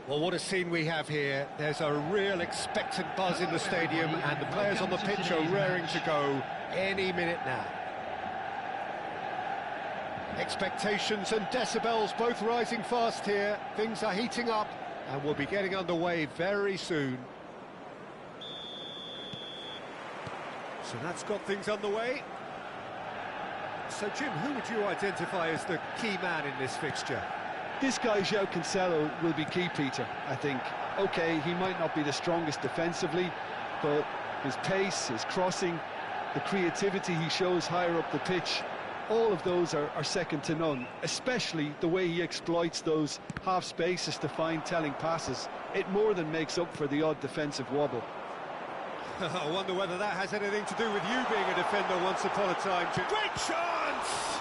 Well, what a scene we have here. There's a real expectant buzz in the stadium, and the players on the pitch are raring to go any minute now. Expectations and decibels both rising fast here. Things are heating up, and we'll be getting underway very soon. So that's got things underway. So, Jim, who would you identify as the key man in this fixture? This guy, João Cancelo, will be key, Peter, I think. OK, he might not be the strongest defensively, but his pace, his crossing, the creativity he shows higher up the pitch, all of those are second to none, especially the way he exploits those half spaces to find telling passes. It more than makes up for the odd defensive wobble. I wonder whether that has anything to do with you being a defender once upon a time, Jim. Great chance!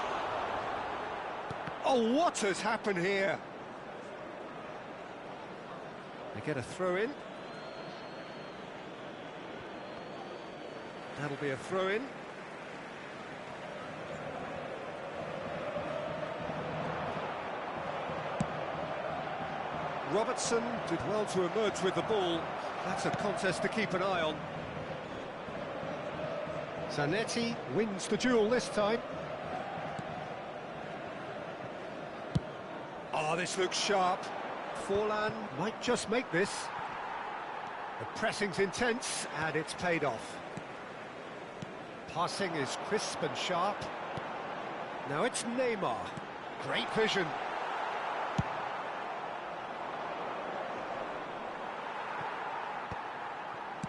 Oh, what has happened here? They get a throw-in. That'll be a throw-in. Robertson did well to emerge with the ball. That's a contest to keep an eye on. Zanetti wins the duel this time. Oh, this looks sharp. Forlan might just make this. The pressing's intense, and it's paid off. Passing is crisp and sharp. Now it's Neymar. Great vision.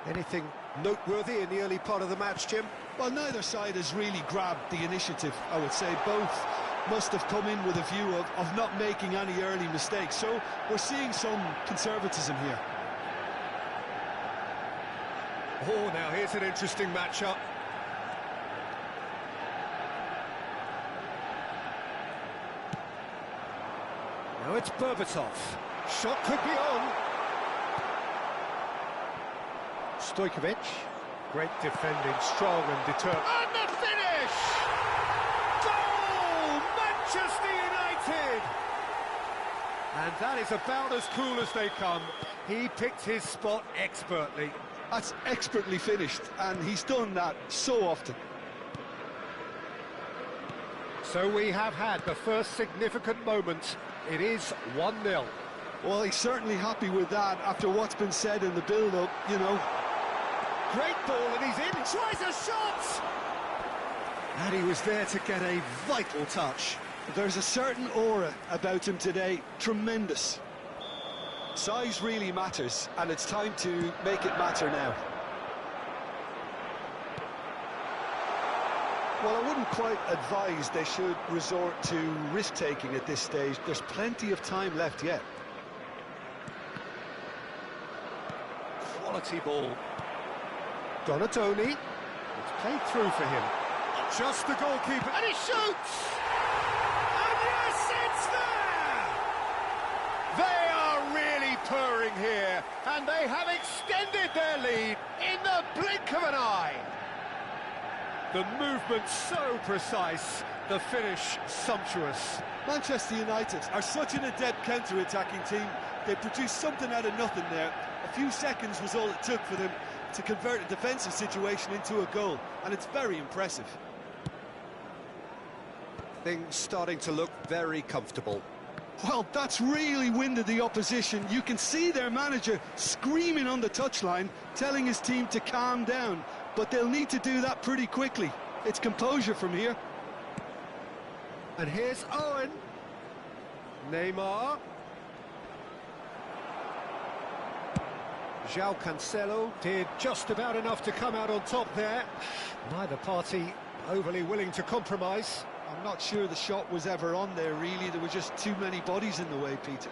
Anything noteworthy in the early part of the match, Jim? Well, neither side has really grabbed the initiative, I would say. Both must have come in with a view of not making any early mistakes. So we're seeing some conservatism here. Oh, now here's an interesting matchup. Now it's Berbatov. Shot could be on. Stojkovic. Great defending, strong and determined. And the finish! Goal! Manchester United! And that is about as cool as they come. He picked his spot expertly. That's expertly finished, and he's done that so often. So we have had the first significant moment. It is 1-0. Well, he's certainly happy with that after what's been said in the build-up, you know. Great ball, and he's in, tries a shot! And he was there to get a vital touch. There's a certain aura about him today, tremendous. Size really matters, and it's time to make it matter now. Well, I wouldn't quite advise they should resort to risk-taking at this stage. There's plenty of time left yet. Quality ball. Donatoni. It's played through for him. Just the goalkeeper, and he shoots! And yes, it's there! They are really purring here, and they have extended their lead in the blink of an eye. The movement so precise, the finish sumptuous. Manchester United are such an adept counter-attacking team. They produced something out of nothing there. A few seconds was all it took for them to convert a defensive situation into a goal, and it's very impressive. Things starting to look very comfortable. Well, that's really winded the opposition. You can see their manager screaming on the touchline, telling his team to calm down, but they'll need to do that pretty quickly. It's composure from here. And here's Owen. Neymar. João Cancelo did just about enough to come out on top there. Neither party overly willing to compromise. I'm not sure the shot was ever on there, really. There were just too many bodies in the way, Peter.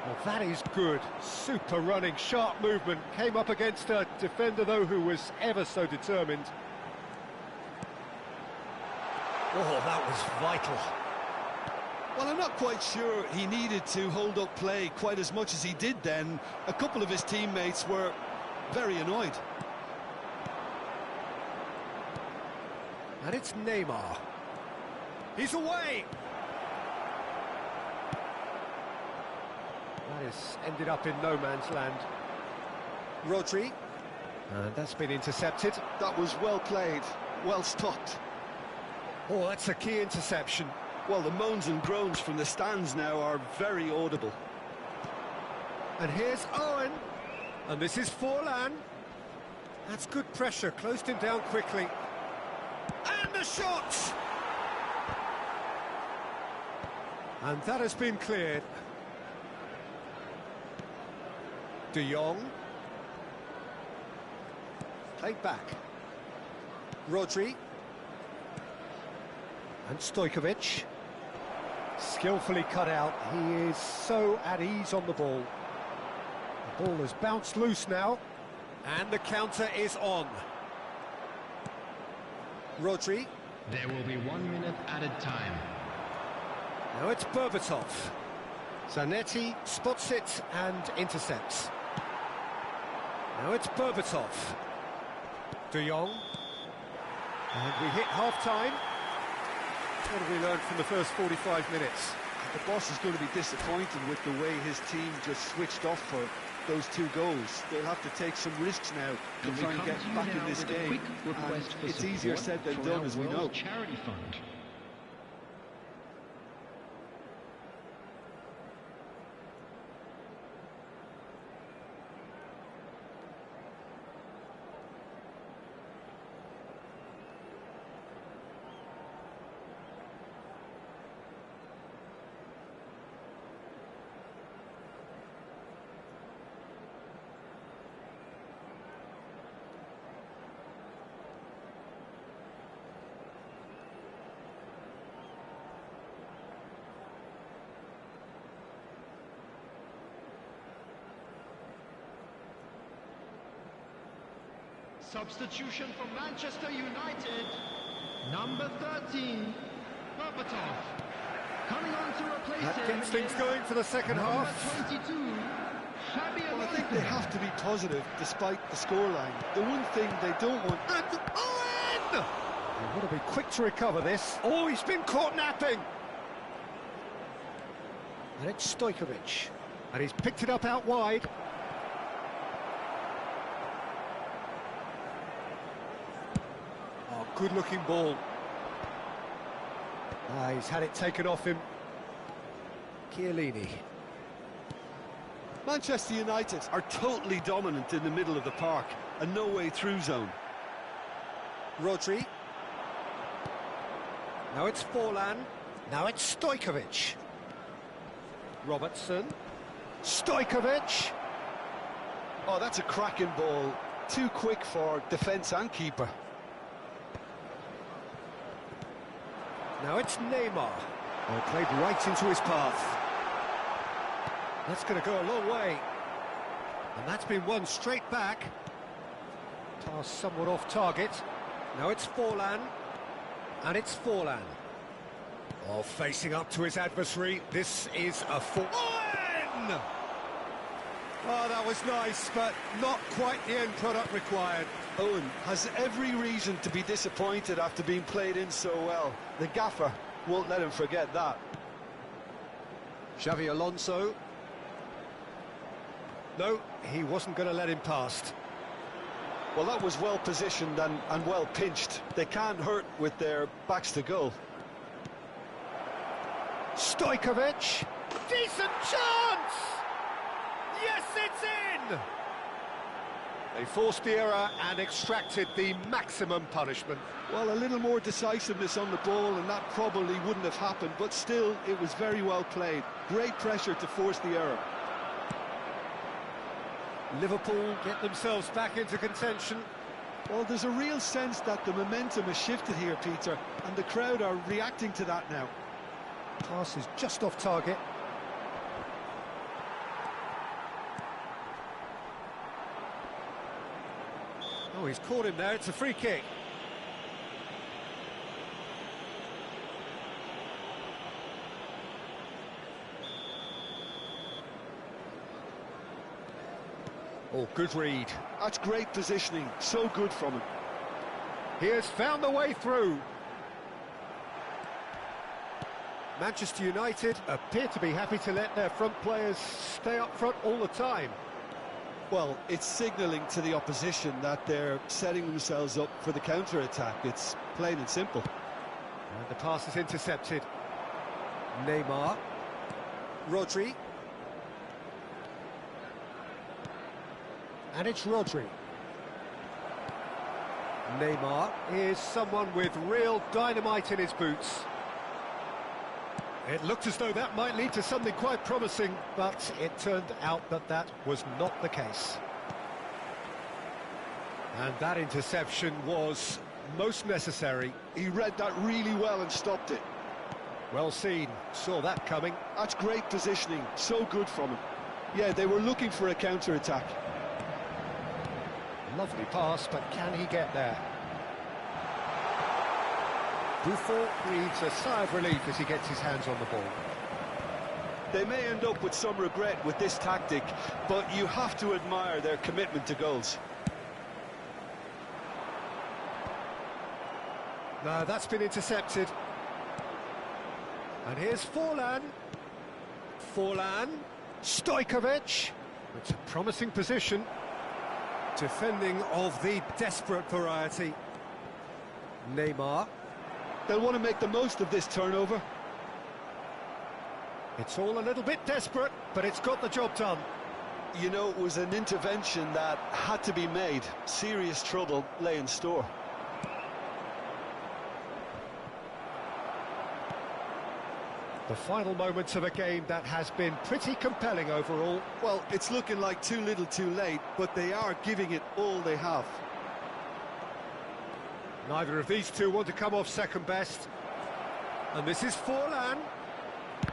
Well, that is good. Super running, sharp movement. Came up against a defender, though, who was ever so determined. Oh, that was vital. Well, I'm not quite sure he needed to hold up play quite as much as he did then. A couple of his teammates were very annoyed. And it's Neymar. He's away! That has ended up in no man's land. Rodri. And that's been intercepted. That was well played, well stopped. Oh, that's a key interception. Well, the moans and groans from the stands now are very audible. And here's Owen. And this is Forlan. That's good pressure, closed him down quickly. And the shot! And that has been cleared. De Jong. Played back. Rodri. And Stojkovic. Skillfully cut out. He is so at ease on the ball. The ball has bounced loose now. And the counter is on. Rodri. There will be 1 minute added time. Now it's Berbatov. Zanetti spots it and intercepts. Now it's Berbatov. De Jong. And we hit half-time. What have we learned from the first 45 minutes? The boss is going to be disappointed with the way his team just switched off for those 2 goals. They'll have to take some risks now to try and get back in this game. And it's easier said than done, as we know. Charity fund. Substitution for Manchester United, number 13, Berbatov. Coming on to replace That him gets things going for the second half. number 22, Xabi Well, I think Alonso. they have to be positive despite the scoreline. The one thing they don't want... And Owen! They want to be quick to recover this. Oh, he's been caught napping. And it's Stojkovic. And he's picked it up out wide. Oh, good-looking ball. He's had it taken off him. Chiellini. Manchester United are totally dominant in the middle of the park, a no-way through zone. Rodri. Now it's Forlan. Now it's Stojkovic. Robertson. Stojkovic. Oh, that's a cracking ball. Too quick for defence and keeper. Now it's Neymar. Oh, played right into his path. That's going to go a long way. And that's been won straight back. Pass somewhat off target. Now it's Forlan. And it's Forlan. Oh, facing up to his adversary. This is a Owen! Oh, that was nice, but not quite the end product required. Owen has every reason to be disappointed after being played in so well. The gaffer won't let him forget that. Xabi Alonso. No, he wasn't going to let him past. Well, that was well positioned and well pinched. They can't hurt with their backs to goal. Stojkovic. Decent chance! Yes, it's in! They forced the error and extracted the maximum punishment. Well, a little more decisiveness on the ball and that probably wouldn't have happened, but still, it was very well played. Great pressure to force the error. Liverpool get themselves back into contention. Well, there's a real sense that the momentum has shifted here, Peter, and the crowd are reacting to that now. Pass is just off target. Oh, he's caught him there. It's a free kick. Oh, good read. That's great positioning, so good from him. He has found the way through. Manchester United appear to be happy to let their front players stay up front all the time. Well, it's signalling to the opposition that they're setting themselves up for the counter-attack. It's plain and simple. And the pass is intercepted. Neymar. Rodri. And it's Rodri. Neymar is someone with real dynamite in his boots. It looked as though that might lead to something quite promising, but it turned out that that was not the case. And that interception was most necessary. He read that really well and stopped it. Well seen, saw that coming. That's great positioning, so good from him. Yeah, they were looking for a counter-attack. Lovely pass, but can he get there? Buffon breathes a sigh of relief as he gets his hands on the ball. They may end up with some regret with this tactic, but you have to admire their commitment to goals. No, that's been intercepted. And here's Forlan. Forlan. Stojkovic. It's a promising position. Defending of the desperate variety. Neymar. They'll want to make the most of this turnover. It's all a little bit desperate, but it's got the job done. You know, it was an intervention that had to be made. Serious trouble lay in store. The final moments of a game that has been pretty compelling overall. Well, it's looking like too little too late, but they are giving it all they have. Neither of these two want to come off second best. And this is Forlan.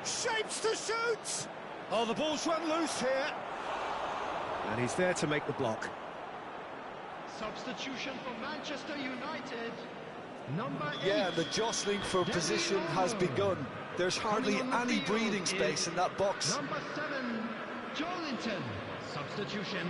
Shapes to shoot! Oh, the ball's run loose here. And he's there to make the block. Substitution for Manchester United. Number 8. Yeah, the jostling for position has begun. There's hardly any breathing space in that box. Number 7, Jolinton. Substitution.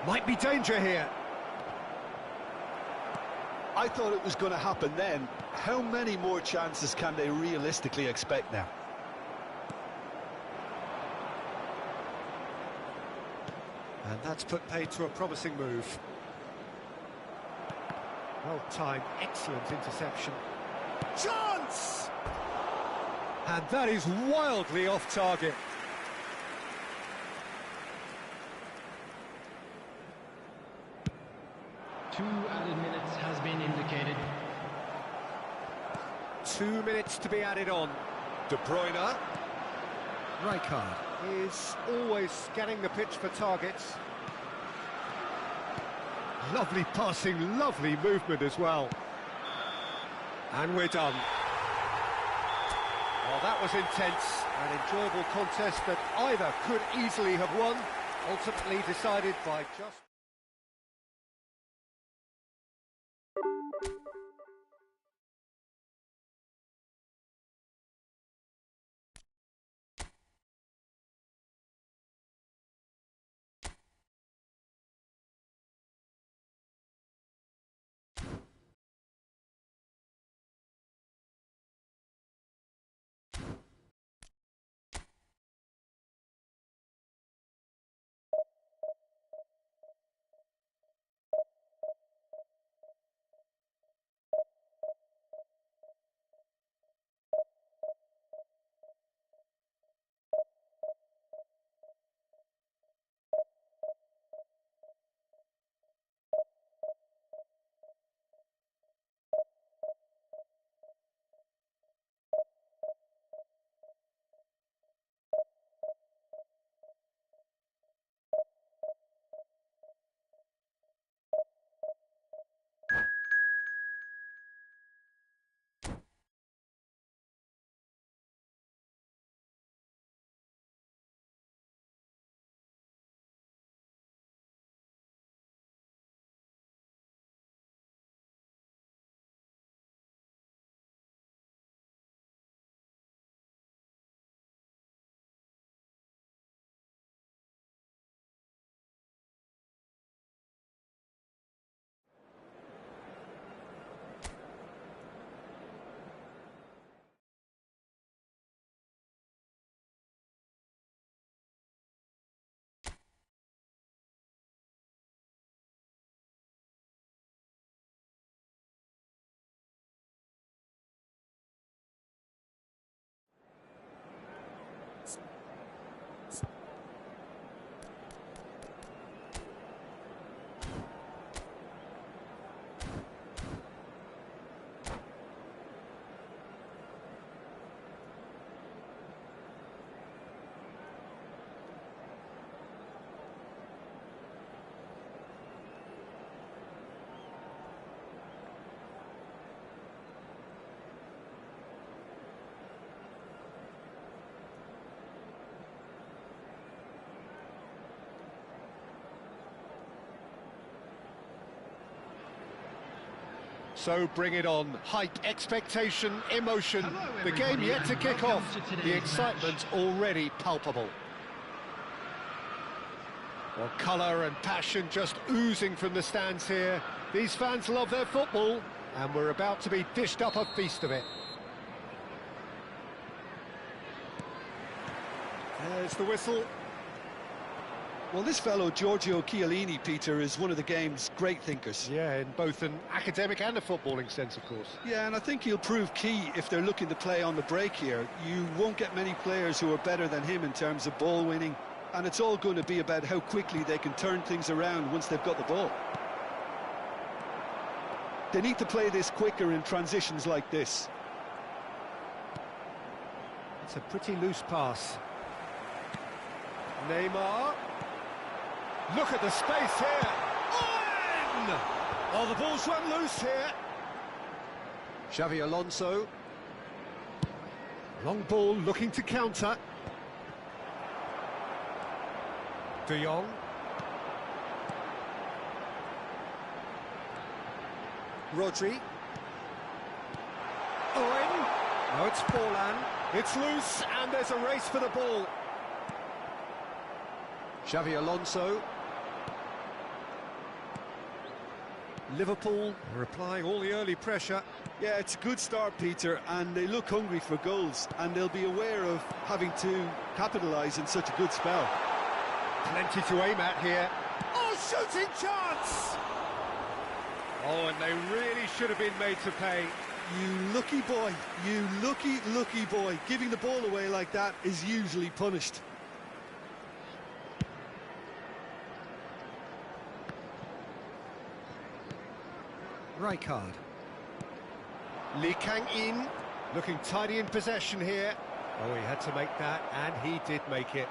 Might be danger here. I thought it was going to happen then. How many more chances can they realistically expect now? And that's put paid to a promising move. Well timed, excellent interception. Chance! And that is wildly off target. Two added minutes has been indicated. 2 minutes to be added on. De Bruyne. Rijkaard is always scanning the pitch for targets. Lovely passing, lovely movement as well. And we're done. Well, that was intense, an enjoyable contest that either could easily have won, ultimately decided by just... So bring it on. Hype, expectation, emotion. Hello, The game everybody, yet to and kick welcome off. to today's The excitement already palpable. Well, colour and passion just oozing from the stands here. These fans love their football, and we're about to be dished up a feast of it. There's the whistle. Well, this fellow, Giorgio Chiellini, Peter, is one of the game's great thinkers. Yeah, in both an academic and a footballing sense, of course. Yeah, and I think he'll prove key if they're looking to play on the break here. You won't get many players who are better than him in terms of ball winning, and it's all going to be about how quickly they can turn things around once they've got the ball. They need to play this quicker in transitions like this. It's a pretty loose pass. Neymar. Look at the space here. Owen! Oh, the ball's run loose here. Xavi Alonso. Long ball looking to counter. De Jong. Rodri. Owen. No, it's Forlan. It's loose, and there's a race for the ball. Xavi Alonso. Liverpool are applying all the early pressure. Yeah, it's a good start, Peter, and they look hungry for goals, and they'll be aware of having to capitalise in such a good spell. Plenty to aim at here. Oh, shooting chance! Oh, and they really should have been made to pay. You lucky boy, you lucky boy. Giving the ball away like that is usually punished. Rijkaard. Lee Kang-in, looking tidy in possession here. Oh, he had to make that, and he did make it.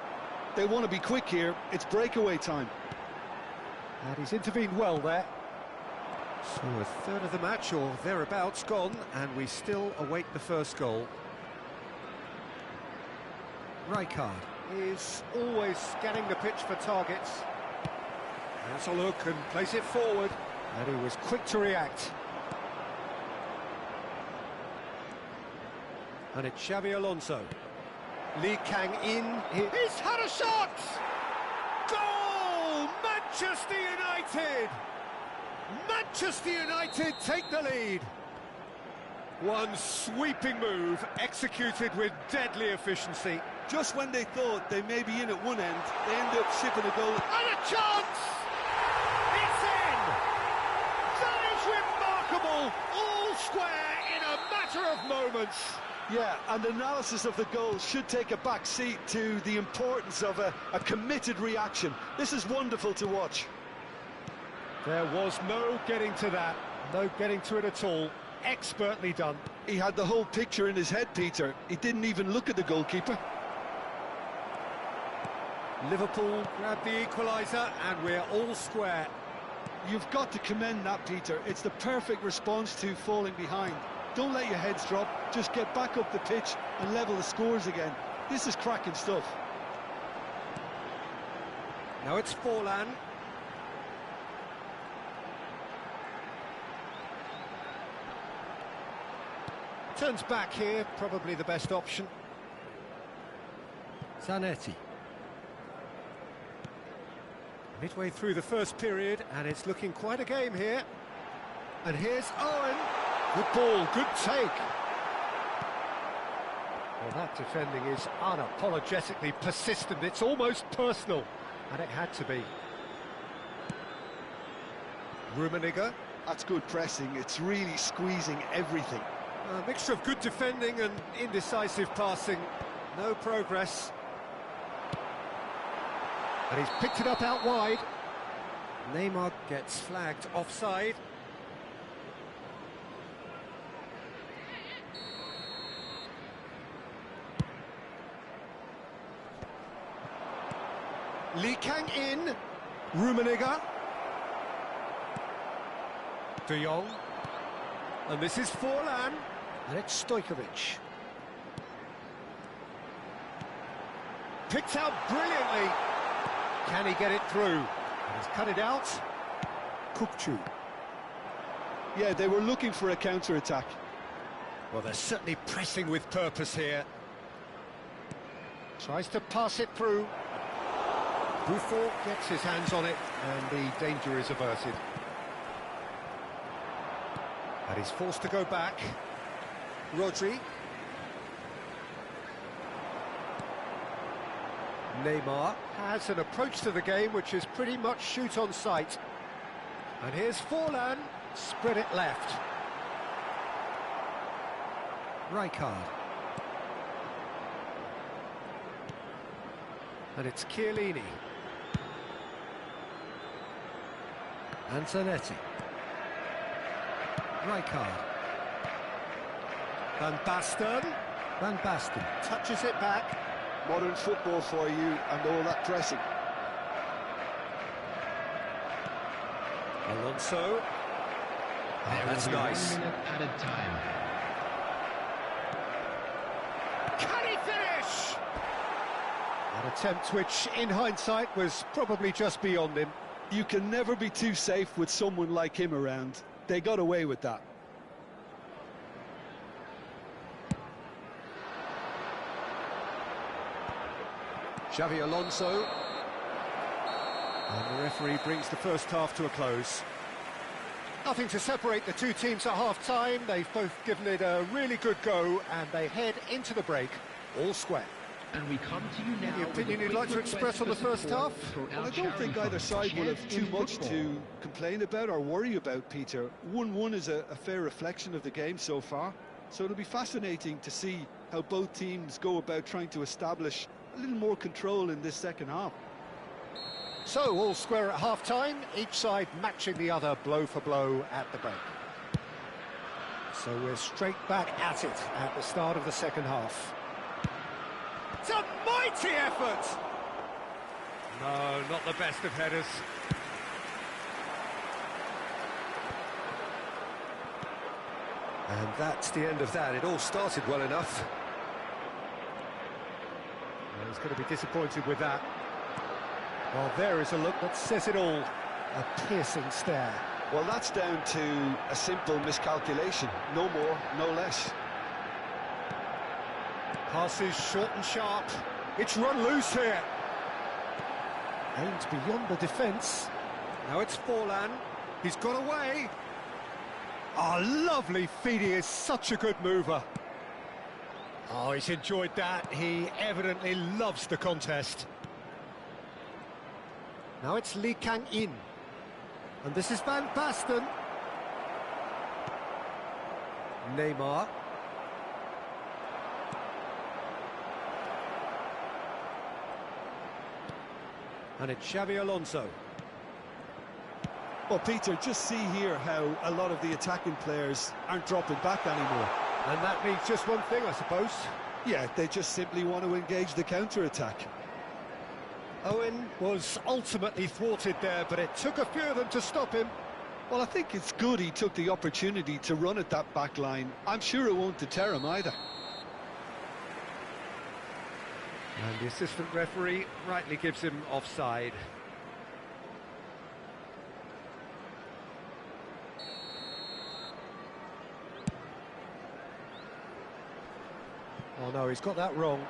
They want to be quick here, it's breakaway time. And he's intervened well there. So a third of the match, or thereabouts, gone, and we still await the first goal. Rijkaard is always scanning the pitch for targets. Has a look and plays it forward. And he was quick to react. And it's Xavi Alonso. Lee Kang-in. He's had a shot! Goal! Manchester United! Manchester United take the lead. One sweeping move, executed with deadly efficiency. Just when they thought they may be in at one end, they end up shipping a goal. And a chance! It's in! That is remarkable! All square in a matter of moments. Yeah, and analysis of the goal should take a back seat to the importance of a committed reaction. This is wonderful to watch. There was no getting to that, no getting to it at all. Expertly done. He had the whole picture in his head, Peter. He didn't even look at the goalkeeper. Liverpool grabbed the equaliser, and we're all square. You've got to commend that, Peter. It's the perfect response to falling behind. Don't let your heads drop, just get back up the pitch and level the scores again. This is cracking stuff. Now it's Forlan. Turns back here, probably the best option. Zanetti. Midway through the first period, and it's looking quite a game here. And here's Owen. Good ball, good take. Well, that defending is unapologetically persistent. It's almost personal, and it had to be. Rummenigge. That's good pressing. It's really squeezing everything. A mixture of good defending and indecisive passing. No progress. And he's picked it up out wide. Neymar gets flagged offside. Lee Kang-in. Rummenigge. De Jong. And this is Forlan. And it's Stojkovic. Picked out brilliantly. Can he get it through? And he's cut it out. Kukçu. Yeah, they were looking for a counter-attack. Well, they're certainly pressing with purpose here. Tries to pass it through. Buffon gets his hands on it, and the danger is averted. And he's forced to go back. Rodri. Neymar has an approach to the game which is pretty much shoot on sight. And here's Forlan, spread it left. Rijkaard. And it's Chiellini. Antonetti. Rijkaard. Van Basten. Van Basten touches it back. Modern football for you and all that pressing. Alonso. That's nice. 1 minute added time. Can he finish? An attempt which, in hindsight, was probably just beyond him. You can never be too safe with someone like him around. They got away with that. Xavi Alonso. And the referee brings the first half to a close. Nothing to separate the two teams at half-time. They've both given it a really good go, and they head into the break all square. And we come to you now. The opinion you'd like to express on the first half? Well, I don't think either side will have too much to complain about or worry about, Peter. 1-1 is a fair reflection of the game so far. So it'll be fascinating to see how both teams go about trying to establish a little more control in this second half. So, all square at half-time, each side matching the other blow for blow at the break. So we're straight back at it at the start of the second half. It's a mighty effort! No, not the best of headers. And that's the end of that. It all started well enough. Well, he's going to be disappointed with that. Well, there is a look that says it all. A piercing stare. Well, that's down to a simple miscalculation. No more, no less. Passes short and sharp. It's run loose here. Aimed beyond the defence. Now it's Forlan. He's got away. Oh, lovely feed. He is such a good mover. Oh, he's enjoyed that. He evidently loves the contest. Now it's Lee Kang-in. And this is Van Basten. Neymar. And it's Xavi Alonso. Well, Peter, just see here how a lot of the attacking players aren't dropping back anymore. And that means just one thing, I suppose. Yeah, they just simply want to engage the counter-attack. Owen was ultimately thwarted there, but it took a few of them to stop him. Well, I think it's good he took the opportunity to run at that back line. I'm sure it won't deter him either. And the assistant referee rightly gives him offside. Oh no, he's got that wrong.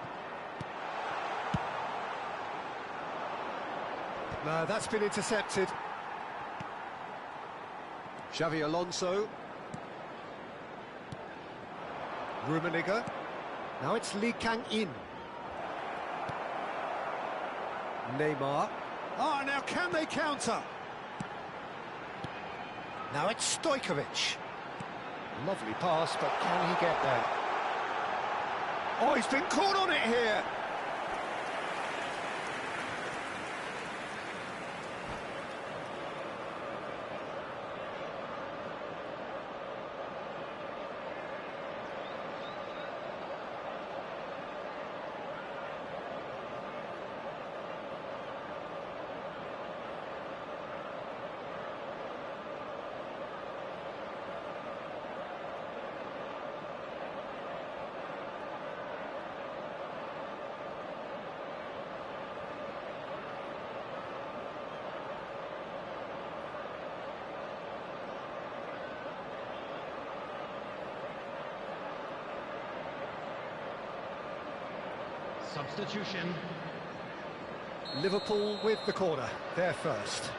No, that's been intercepted. Xavi Alonso. Rummenigge. Now it's Lee Kang-in. Neymar. Oh, now can they counter? Now it's Stojkovic. Lovely pass, but can he get there? Oh, he's been caught on it here. Substitution. Liverpool with the corner, they're first.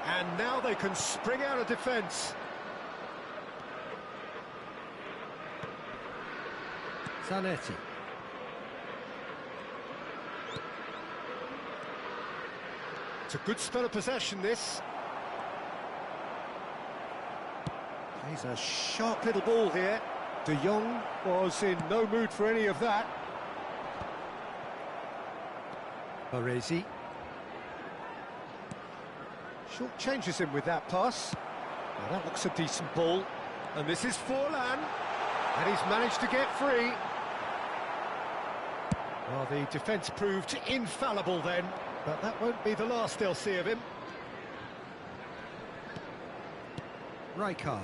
And now they can spring out of defence. Zanetti. It's a good spell of possession, this. Plays a sharp little ball here. De Jong was in no mood for any of that. Baresi. Short changes him with that pass. Now that looks a decent ball. And this is Forlan. And he's managed to get free. Well, the defence proved infallible then. But that won't be the last they'll see of him. Rijkaard.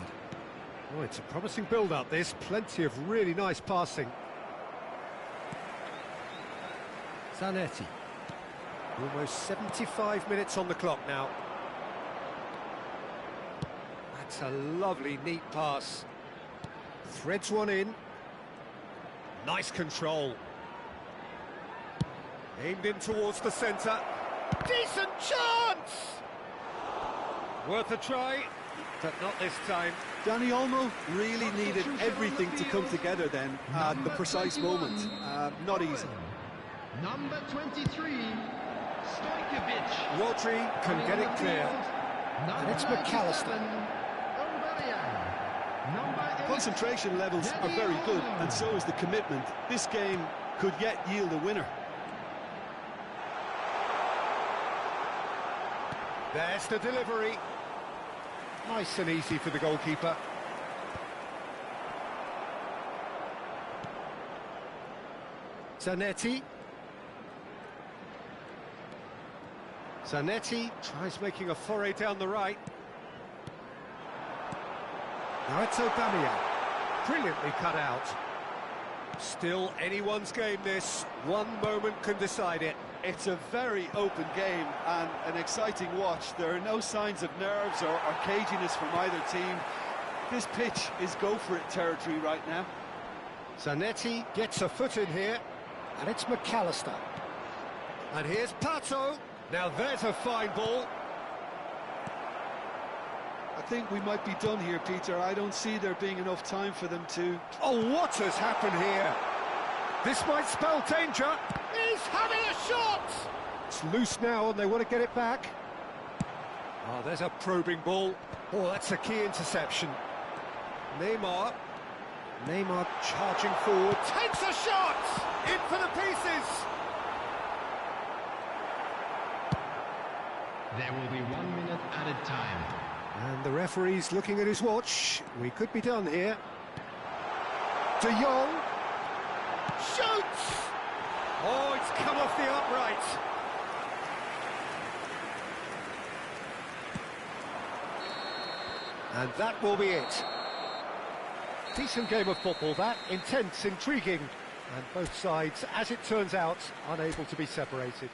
Oh, it's a promising build-up, this. Plenty of really nice passing. Zanetti. Almost 75 minutes on the clock now. That's a lovely, neat pass. Threads one in. Nice control. Aimed in towards the centre. Decent chance! Worth a try, but not this time. Danny Olmo really needed everything to come together then at the precise moment. Not easy. Number 23, Stojkovic. Rodri can get it clear. And it's McAllister. Concentration levels are very good, and so is the commitment. This game could yet yield a winner. There's the delivery. Nice and easy for the goalkeeper. Zanetti. Zanetti tries making a foray down the right. Now it's Aubameyang. Brilliantly cut out. Still anyone's game, this. One moment can decide it. It's a very open game and an exciting watch. There are no signs of nerves or caginess from either team. This pitch is go-for-it territory right now. Zanetti gets a foot in here, and it's McAllister. And here's Pato. Now there's a fine ball. I think we might be done here, Peter. I don't see there being enough time for them to... Oh, what has happened here? This might spell danger. He's having a shot! It's loose now and they want to get it back. Oh, there's a probing ball. Oh, that's a key interception. Neymar charging forward. Takes a shot! In for the pieces! There will be 1 minute added time. And the referee's looking at his watch. We could be done here. De Jong shoots! Oh, it's come off the upright. And that will be it. Decent game of football, that. Intense, intriguing. And both sides, as it turns out, unable to be separated.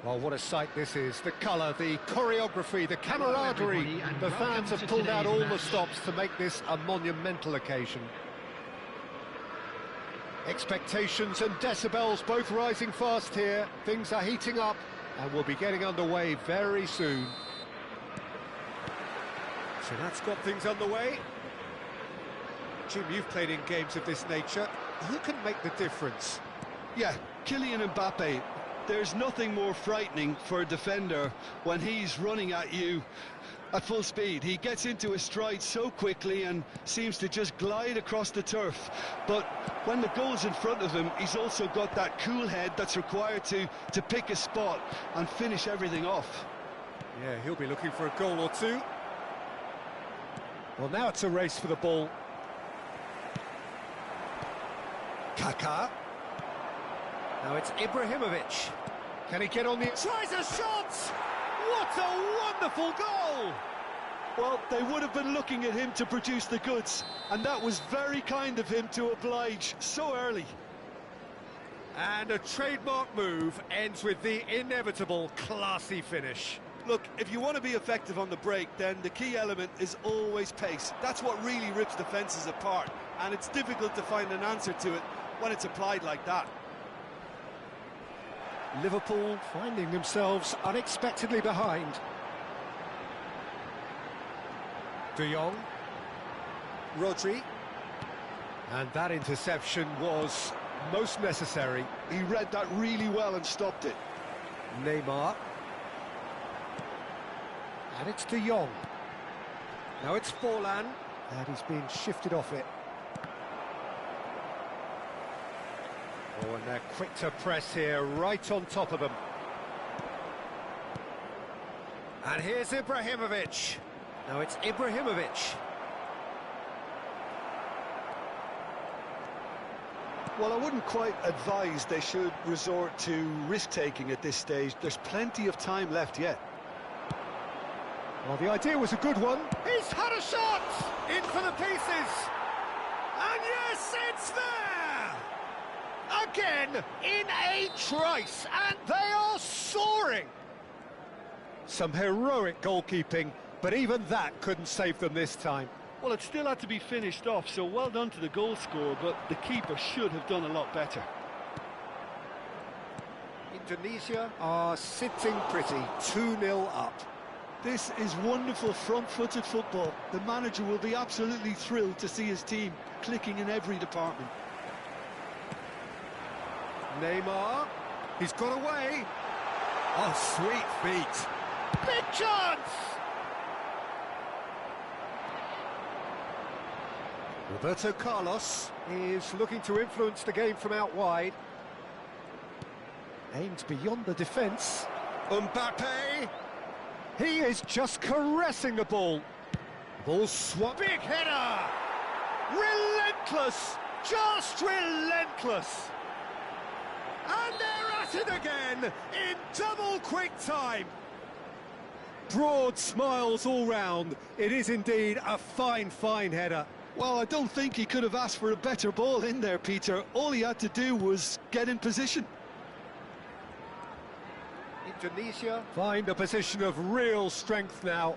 Well, what a sight this is. The colour, the choreography, the camaraderie. everybody, and The welcome fans have to pulled out today's all the match. stops to make this a monumental occasion. Expectations and decibels both rising fast here. Things are heating up and we'll be getting underway very soon. So that's got things underway. Jim, you've played in games of this nature. Who can make the difference? Yeah, Kylian Mbappe. There's nothing more frightening for a defender when he's running at you at full speed. He gets into his stride so quickly and seems to just glide across the turf. But when the goal's in front of him, he's also got that cool head that's required to pick a spot and finish everything off. Yeah, he'll be looking for a goal or two. Well, now it's a race for the ball. Kaká. Now it's Ibrahimovic. Can he get on the... Tries a shot! What a wonderful goal! Well, they would have been looking at him to produce the goods, and that was very kind of him to oblige so early. And a trademark move ends with the inevitable classy finish. Look, if you want to be effective on the break, then the key element is always pace. That's what really rips defences apart, and it's difficult to find an answer to it when it's applied like that. Liverpool finding themselves unexpectedly behind. De Jong. Rodri. And that interception was most necessary. He read that really well and stopped it. Neymar. And it's De Jong. Now it's Forlan. And he's been shifted off it. Oh, and they're quick to press here, right on top of them. And here's Ibrahimovic. Now it's Ibrahimovic. Well, I wouldn't quite advise they should resort to risk-taking at this stage. There's plenty of time left yet. Well, the idea was a good one. He's had a shot! In for the pieces! And yes, it's there! Again, in a trice, and they are soaring! Some heroic goalkeeping, but even that couldn't save them this time. Well, it still had to be finished off, so well done to the goal scorer, but the keeper should have done a lot better. Indonesia are sitting pretty, 2-0 up. This is wonderful front-footed football. The manager will be absolutely thrilled to see his team clicking in every department. Neymar, he's got away. Oh, sweet feet. Big chance! Roberto Carlos is looking to influence the game from out wide. Aimed beyond the defence. Mbappe! He is just caressing the ball. Ball swap. Big header! Relentless! Just relentless! And they're at it again in double quick time. Broad smiles all round. It is indeed a fine, fine header. Well, I don't think he could have asked for a better ball in there, Peter. All he had to do was get in position. Indonesia find a position of real strength now.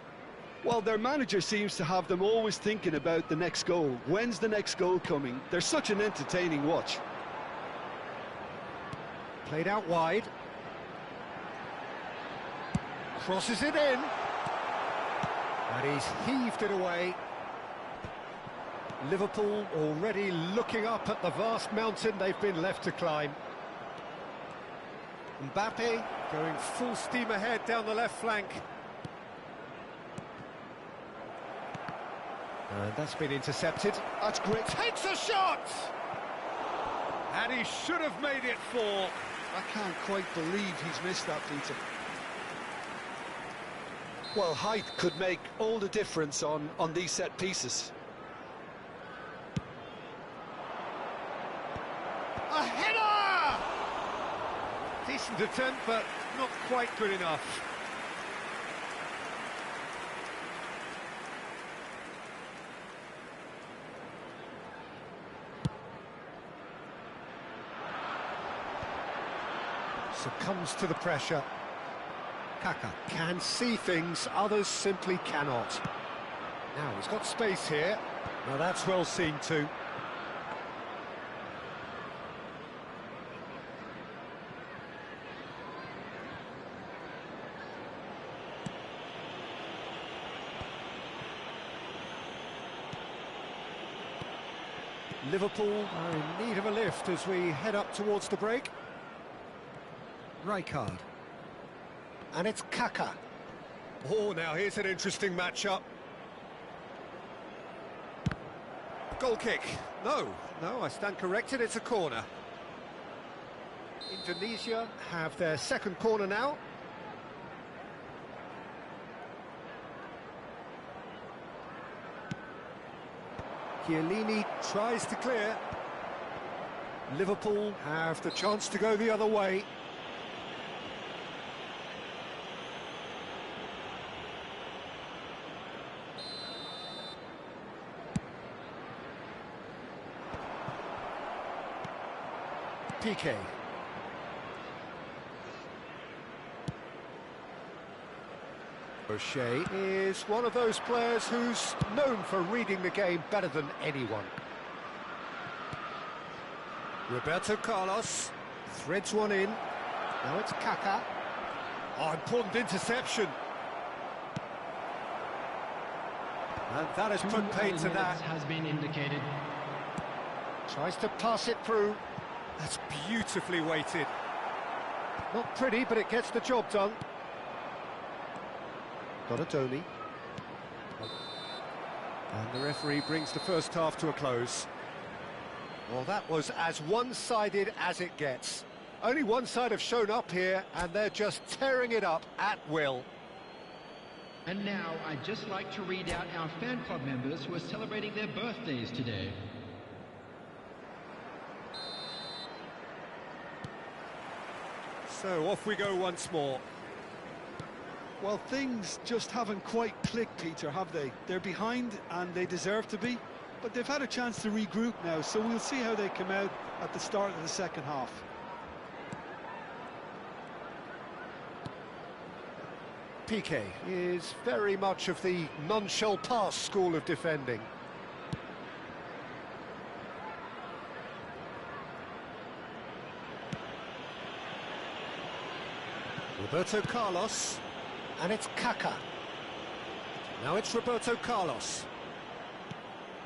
Well, their manager seems to have them always thinking about the next goal. When's the next goal coming? They're such an entertaining watch. Played out wide. Crosses it in. And he's heaved it away. Liverpool already looking up at the vast mountain they've been left to climb. Mbappe going full steam ahead down the left flank. And that's been intercepted. That's great. Takes a shot! And he should have made it 4. I can't quite believe he's missed that, Peter. Well, height could make all the difference on these set pieces. A header! Decent attempt, but not quite good enough. Succumbs to the pressure. Kaka can see things others simply cannot. Now he's got space here. Now that's well seen too. Liverpool are in need of a lift as we head up towards the break. Rijkaard. And it's Kaka. Oh, now here's an interesting matchup. Goal kick. No, I stand corrected, it's a corner. Indonesia have their second corner now. Chiellini tries to clear. Liverpool have the chance to go the other way. Piqué. O'Shea is one of those players who's known for reading the game better than anyone. Roberto Carlos threads one in. Now it's Kaka. Oh, important interception. And that has put paid to that. Has been indicated. Tries to pass it through. That's beautifully weighted. Not pretty, but it gets the job done. Donatoni. And the referee brings the first half to a close. Well, that was as one-sided as it gets. Only one side have shown up here, and they're just tearing it up at will. And now, I'd just like to read out our fan club members who are celebrating their birthdays today. So off we go once more. Well, things just haven't quite clicked, Peter, have they? They're behind, and they deserve to be, but they've had a chance to regroup now, so we'll see how they come out at the start of the second half. Piqué is very much of the none-shall pass school of defending. Roberto Carlos, and it's Kaka. Now it's Roberto Carlos.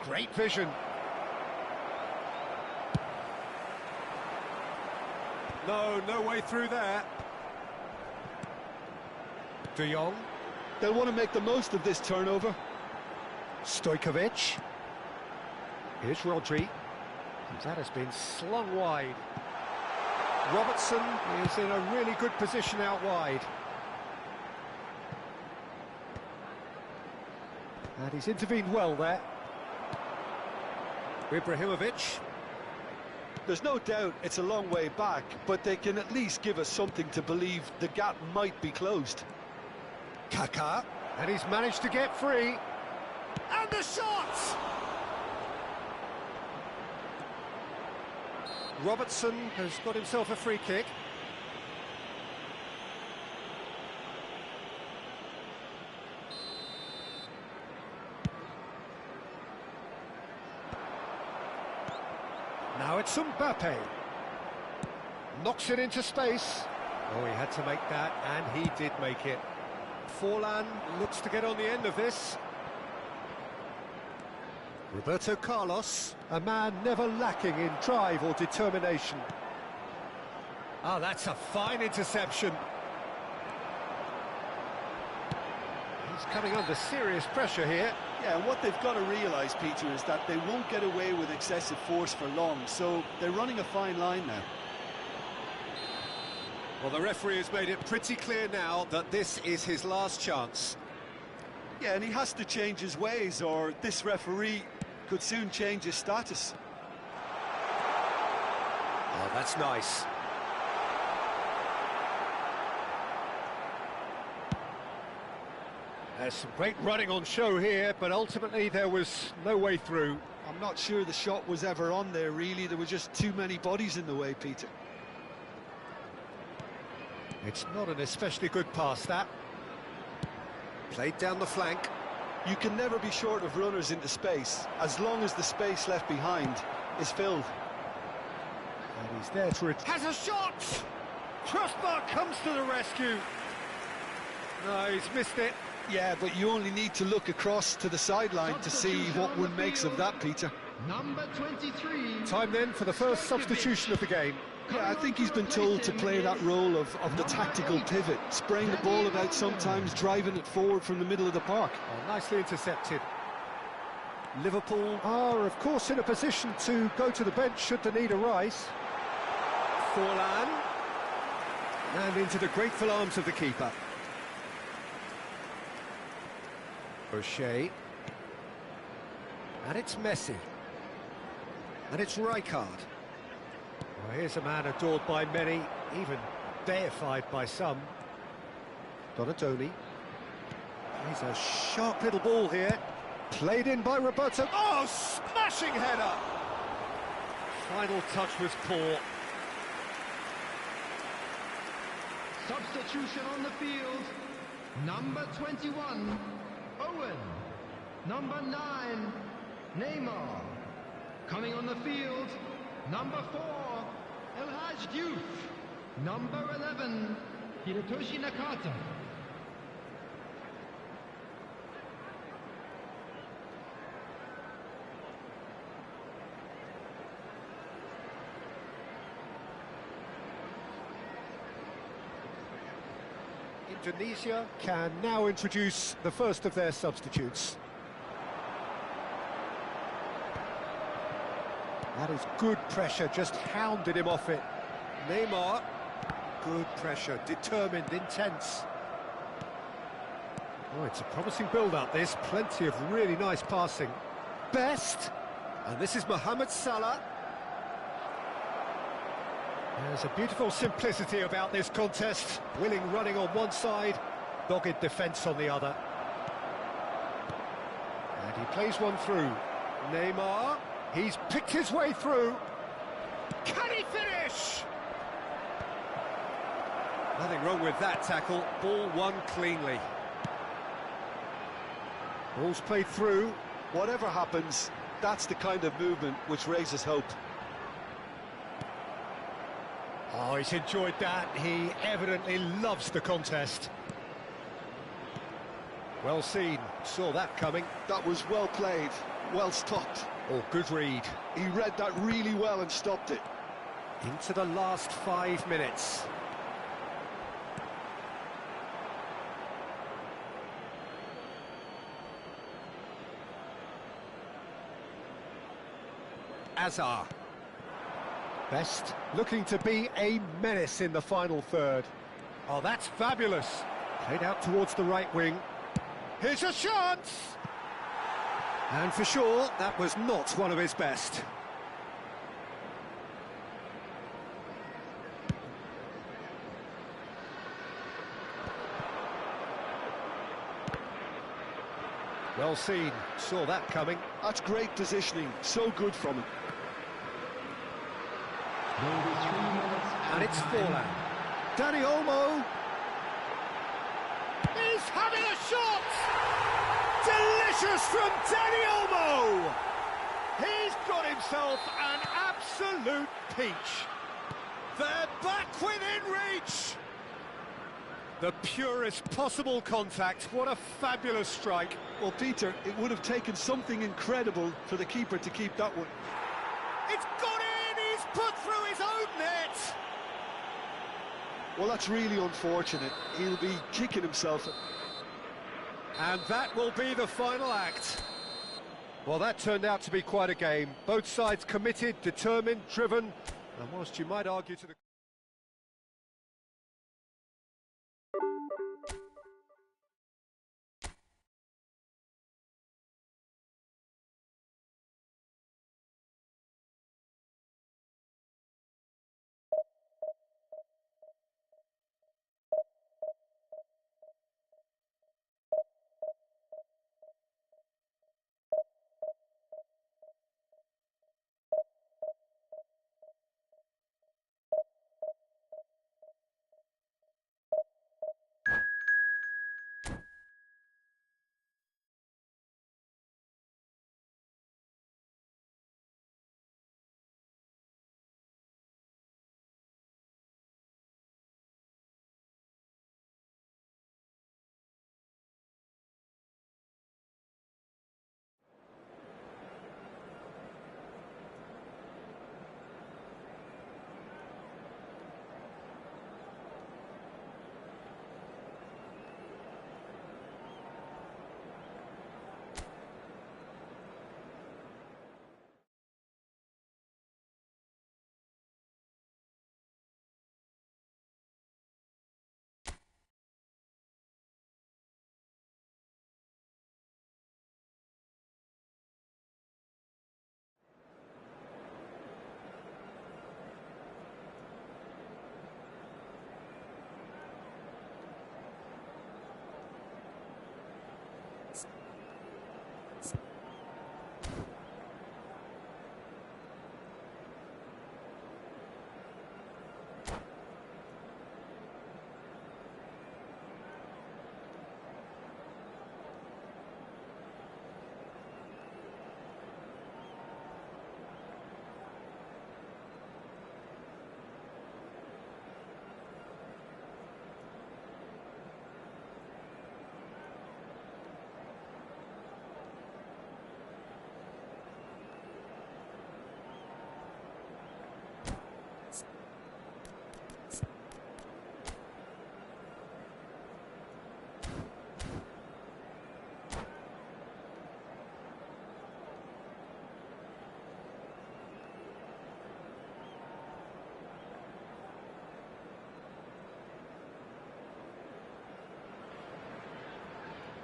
Great vision. No way through there. De Jong. They'll want to make the most of this turnover. Stojkovic. Here's Rodri. And that has been slung wide. Robertson is in a really good position out wide. And he's intervened well there. Ibrahimovic. There's no doubt it's a long way back, but they can at least give us something to believe the gap might be closed. Kaka. And he's managed to get free. And the shot! Robertson has got himself a free kick. Now it's Mbappe. Knocks it into space. Oh, he had to make that, and he did make it. Forlan looks to get on the end of this. Roberto Carlos, a man never lacking in drive or determination. Ah, that's a fine interception. He's coming under serious pressure here. Yeah, and what they've got to realise, Peter, is that they won't get away with excessive force for long, so they're running a fine line now. Well, the referee has made it pretty clear now that this is his last chance. Yeah, and he has to change his ways, or this referee could soon change his status. Oh, that's nice. There's some great running on show here, but ultimately there was no way through. I'm not sure the shot was ever on there, really. There were just too many bodies in the way, Peter. It's not an especially good pass, that. Played down the flank. You can never be short of runners into space, as long as the space left behind is filled. And he's there to it. Has a shot! Crossbar comes to the rescue. No, he's missed it. Yeah, but you only need to look across to the sideline to see what one makes of that, Peter. Number 23. Time then for the first substitution of the game. Yeah, I think he's been told to play that role of the tactical pivot, spraying the ball about sometimes, driving it forward from the middle of the park. Oh, nicely intercepted. Liverpool are, of course, in a position to go to the bench should the need arise. Forlan. And into the grateful arms of the keeper. O'Shea. And it's Messi. And it's Rijkaard. Well, here's a man adored by many, even deified by some. Donatoni. He's a sharp little ball here. Played in by Roberto. Oh, smashing header! Final touch was poor. Substitution on the field. Number 21, Owen. Number 9, Neymar. Coming on the field, number 4, El Hadj Diouf. Number 11, Hirotoshi Nakata. Indonesia can now introduce the first of their substitutes. That is good pressure, just hounded him off it. Neymar, good pressure, determined, intense. Oh, it's a promising build-up, this. Plenty of really nice passing. Best, and this is Mohamed Salah. There's a beautiful simplicity about this contest. Willing running on one side, dogged defence on the other. And he plays one through. Neymar, he's picked his way through. Can he finish? Nothing wrong with that tackle. Ball won cleanly. Ball's played through. Whatever happens, that's the kind of movement which raises hope. Oh, he's enjoyed that. He evidently loves the contest. Well seen. Saw that coming. That was well played, well stopped. Oh, good read. He read that really well and stopped it. Into the last 5 minutes. Azar. Best looking to be a menace in the final third. Oh, that's fabulous. Played out towards the right wing. Here's a chance! And for sure, that was not one of his best. Well seen. Saw that coming. That's great positioning. So good from him. And it's Forlan. Dani Olmo. He's having a shot! Delicious from Dani Olmo! He's got himself an absolute peach. They're back within reach! The purest possible contact. What a fabulous strike. Well, Peter, it would have taken something incredible for the keeper to keep that one. It's gone in! He's put through his own net! Well, that's really unfortunate. He'll be kicking himself. And that will be the final act. Well, that turned out to be quite a game. Both sides committed, determined, driven, and whilst you might argue to the...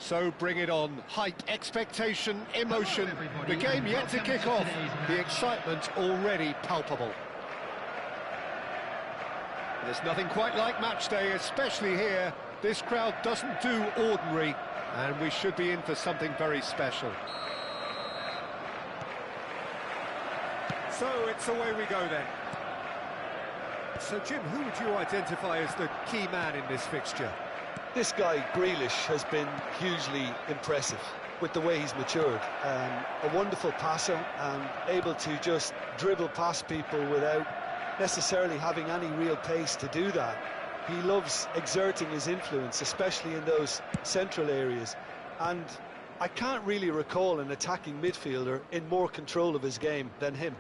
So bring it on. Hype, expectation, emotion. Hello, everybody, The game and yet to welcome kick to off. today's The match. excitement already palpable. There's nothing quite like match day, especially here. This crowd doesn't do ordinary, and we should be in for something very special. So it's away we go then. So Jim, who would you identify as the key man in this fixture? This guy, Grealish, has been hugely impressive with the way he's matured. A wonderful passer and able to just dribble past people without necessarily having any real pace to do that. He loves exerting his influence, especially in those central areas. And I can't really recall an attacking midfielder in more control of his game than him.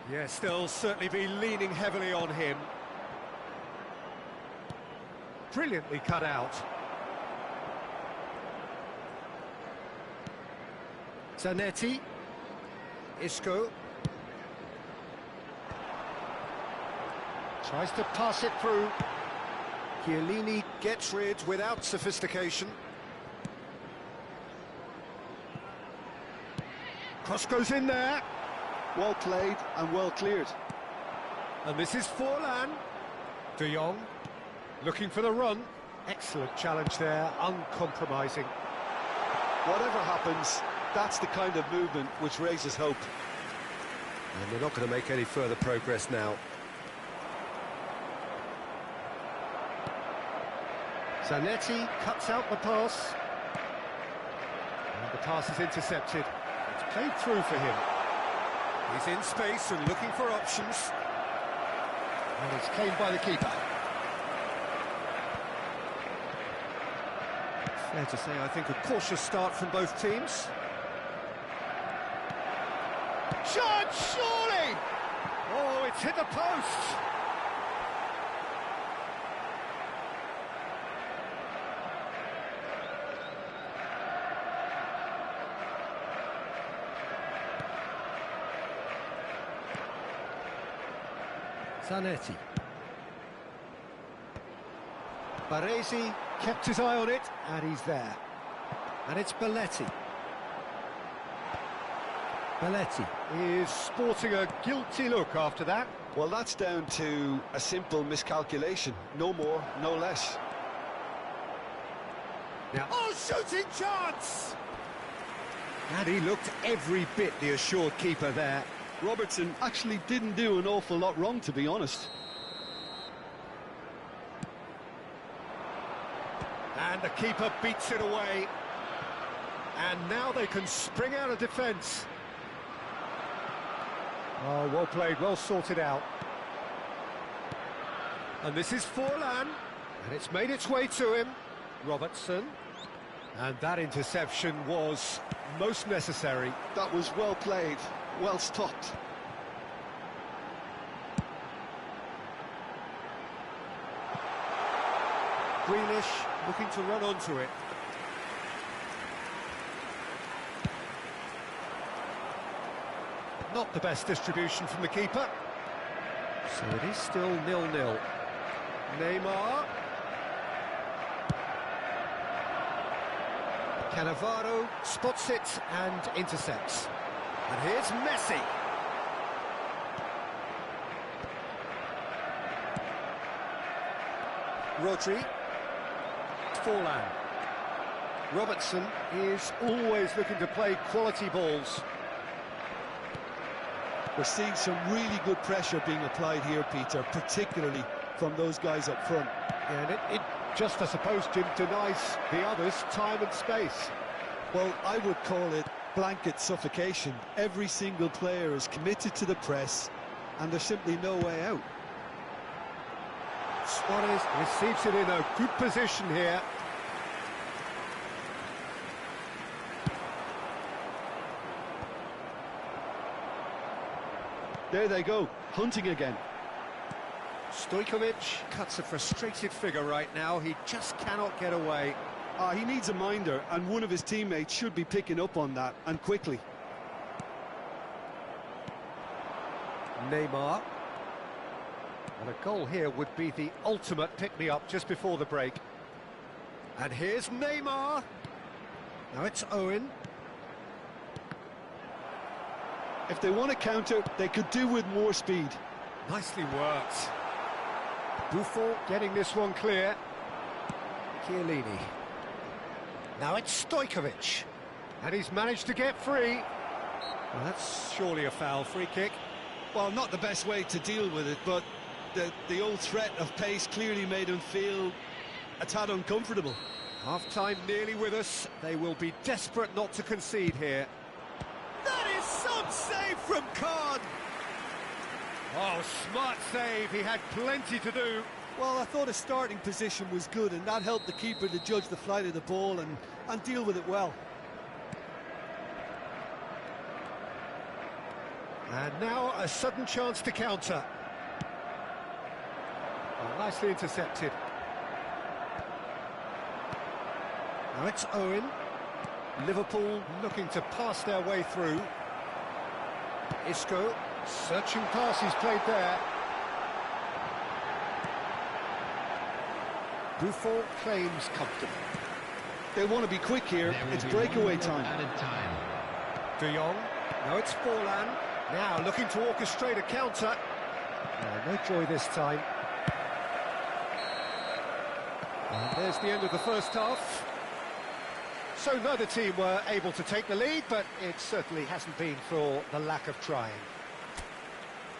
Yes, they'll certainly be leaning heavily on him. Brilliantly cut out. Zanetti. Isco. Tries to pass it through. Chiellini gets rid without sophistication. Cross goes in there. Well played and well cleared. And this is Forlan. De Jong looking for the run. Excellent challenge there, uncompromising. Whatever happens, that's the kind of movement which raises hope. And they're not going to make any further progress now. Zanetti cuts out the pass. And the pass is intercepted. It's played through for him. He's in space and looking for options. And it's claimed by the keeper. Fair to say, I think, a cautious start from both teams. Shot, surely! Oh, it's hit the post! Zanetti. Baresi kept his eye on it, and he's there. And it's Belletti. Belletti is sporting a guilty look after that. Well, that's down to a simple miscalculation. No more, no less. Now, oh, shooting chance! And he looked every bit the assured keeper there. Robertson actually didn't do an awful lot wrong, to be honest. And the keeper beats it away. And now they can spring out of defence. Oh, well played, well sorted out. And this is Forlan. And it's made its way to him. Robertson. And that interception was most necessary. That was well played, well stopped. Grealish looking to run onto it. Not the best distribution from the keeper. So it is still 0-0. Neymar. Cannavaro spots it and intercepts. And here's Messi. Rodri. Forlan. Robertson is always looking to play quality balls. We're seeing some really good pressure being applied here, Peter, particularly from those guys up front. Yeah, and it just, I suppose, Jim, denies the others time and space. Well, I would call it blanket suffocation. Every single player is committed to the press, and there's simply no way out. Suarez receives it in a good position here. There they go, hunting again. Stojkovic cuts a frustrated figure right now. He just cannot get away. He needs a minder, and one of his teammates should be picking up on that, and quickly. Neymar. And a goal here would be the ultimate pick-me-up just before the break. And here's Neymar. Now it's Owen. If they want to counter, they could do with more speed. Nicely worked. Buffon getting this one clear. Chiellini. Now it's Stojkovic. And he's managed to get free. Well, that's surely a foul. Free kick. Well, not the best way to deal with it, but the old threat of pace clearly made him feel a tad uncomfortable. Half-time nearly with us. They will be desperate not to concede here. That is some save from Kahn. Oh, smart save. He had plenty to do. Well, I thought his starting position was good, and that helped the keeper to judge the flight of the ball and deal with it well. And now a sudden chance to counter. Oh, nicely intercepted. Now it's Owen. Liverpool looking to pass their way through. Isco, searching pass he's played there. Buffon claims comfortable. They want to be quick here. It's breakaway time. De Jong. Now it's Forlan. Now looking to orchestrate a counter. No joy this time. And there's the end of the first half. So neither team were able to take the lead, but it certainly hasn't been for the lack of trying.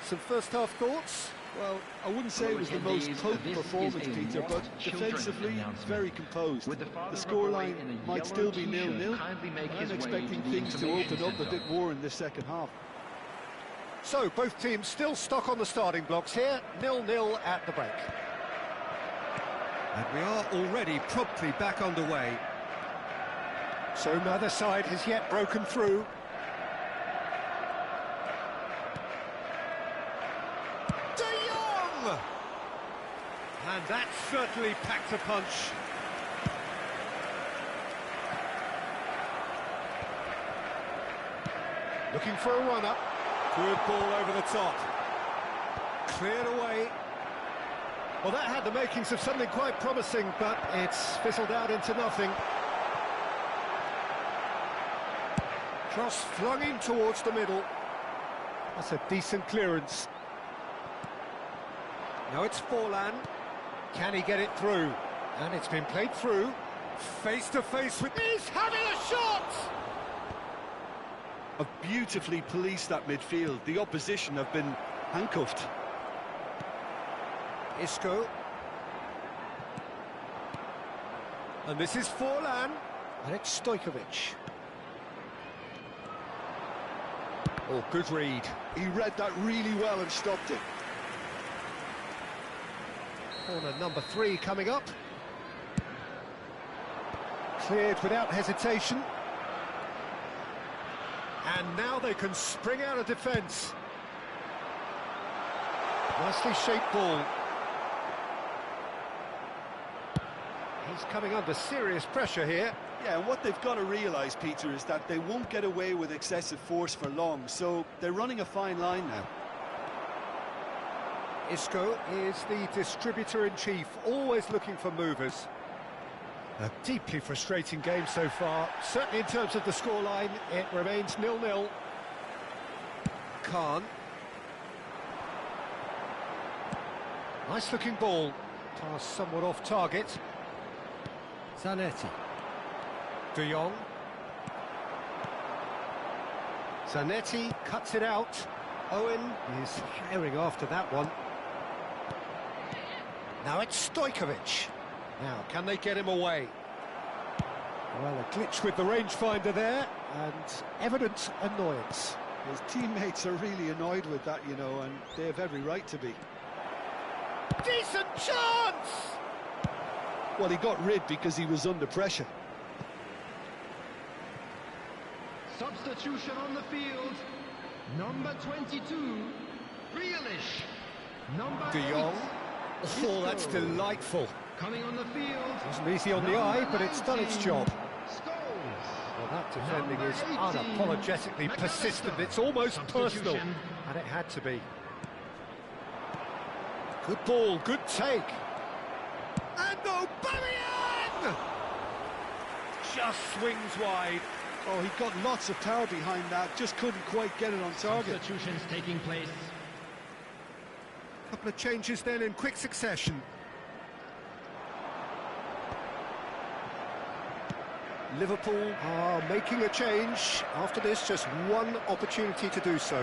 Some first half thoughts? Well, I wouldn't say it was the most potent performance, Peter, but defensively, very composed. The scoreline might still be 0-0. I'm expecting things to open up a bit more in the second half. So, both teams still stuck on the starting blocks here, 0-0 at the break. And we are already promptly back underway. So neither side has yet broken through. De Jong! And that certainly packed a punch. Looking for a run-up. Good ball over the top. Cleared away. Well, that had the makings of something quite promising, but it's fizzled out into nothing. Cross flung in towards the middle. That's a decent clearance. Now it's Forlan. Can he get it through? And it's been played through. Face to face with... He's having a shot! Have beautifully policed that midfield. The opposition have been handcuffed. Isco. And this is Forlan. And it's Stojkovic. Oh, good read. He read that really well and stopped it. Corner number 3 coming up. Cleared without hesitation. And now they can spring out of defence. Nicely shaped ball. He's coming under serious pressure here. Yeah, and what they've got to realise, Peter, is that they won't get away with excessive force for long, so they're running a fine line now. Isco is the distributor-in-chief, always looking for movers. A deeply frustrating game so far. Certainly in terms of the scoreline, it remains 0-0. Kahn. Nice-looking ball. Pass somewhat off target. Zanetti. De Jong. Zanetti cuts it out. Owen is herring after that one. Now it's Stojkovic. Now, can they get him away? Well, a glitch with the rangefinder there, and evident annoyance. His teammates are really annoyed with that, you know, and they have every right to be. Decent chance! Well, he got rid because he was under pressure. Substitution on the field. Number 22, Grealish. Number De Jong. 8, Oh, that's delightful. coming on the field. Wasn't easy on the eye, but it's done its 19, job. Scholes. Well, that defending is Number 18, unapologetically persistent. It's almost personal, Substitution. and it had to be. Good ball, good take. And Aubameyang! just swings wide. Oh, he got lots of power behind that, just couldn't quite get it on target. Substitutions taking place. Couple of changes then in quick succession. Liverpool are making a change. After this, just one opportunity to do so.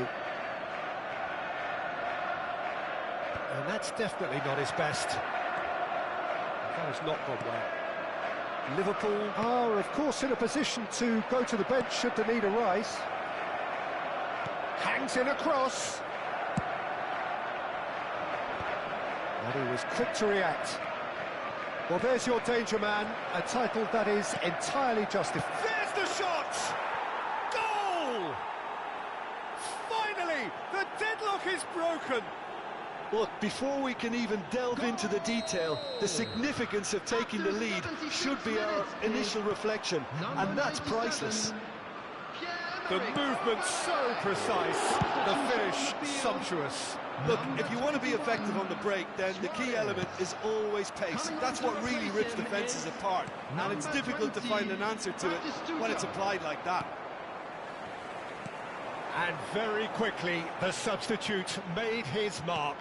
And that's definitely not his best. That has not gone well. Liverpool are, of course, in a position to go to the bench should the need arise. Hangs in a cross. And he was quick to react. Well, there's your danger man, a title that is entirely justified. There's the shot! Goal! Finally, the deadlock is broken. Look, before we can even delve into the detail, the significance of taking the lead should be our initial reflection, and that's priceless. The movement so precise, the finish sumptuous. Look, if you want to be effective on the break, then the key element is always pace. That's what really rips defences apart, and it's difficult to find an answer to it when it's applied like that. And very quickly, the substitute made his mark.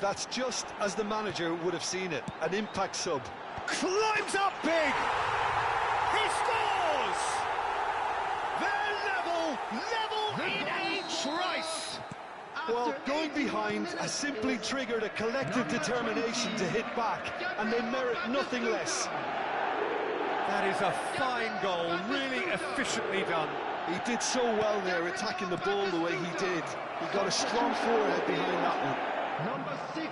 That's just as the manager would have seen it, an impact sub. Climbs up big! He scores! They're level in a trice! Well, going behind has simply triggered a collective determination to hit back, and they merit nothing less. That is a fine goal, really efficiently done. He did so well there, attacking the ball the way he did. He got a strong forehead behind that one. Number 6,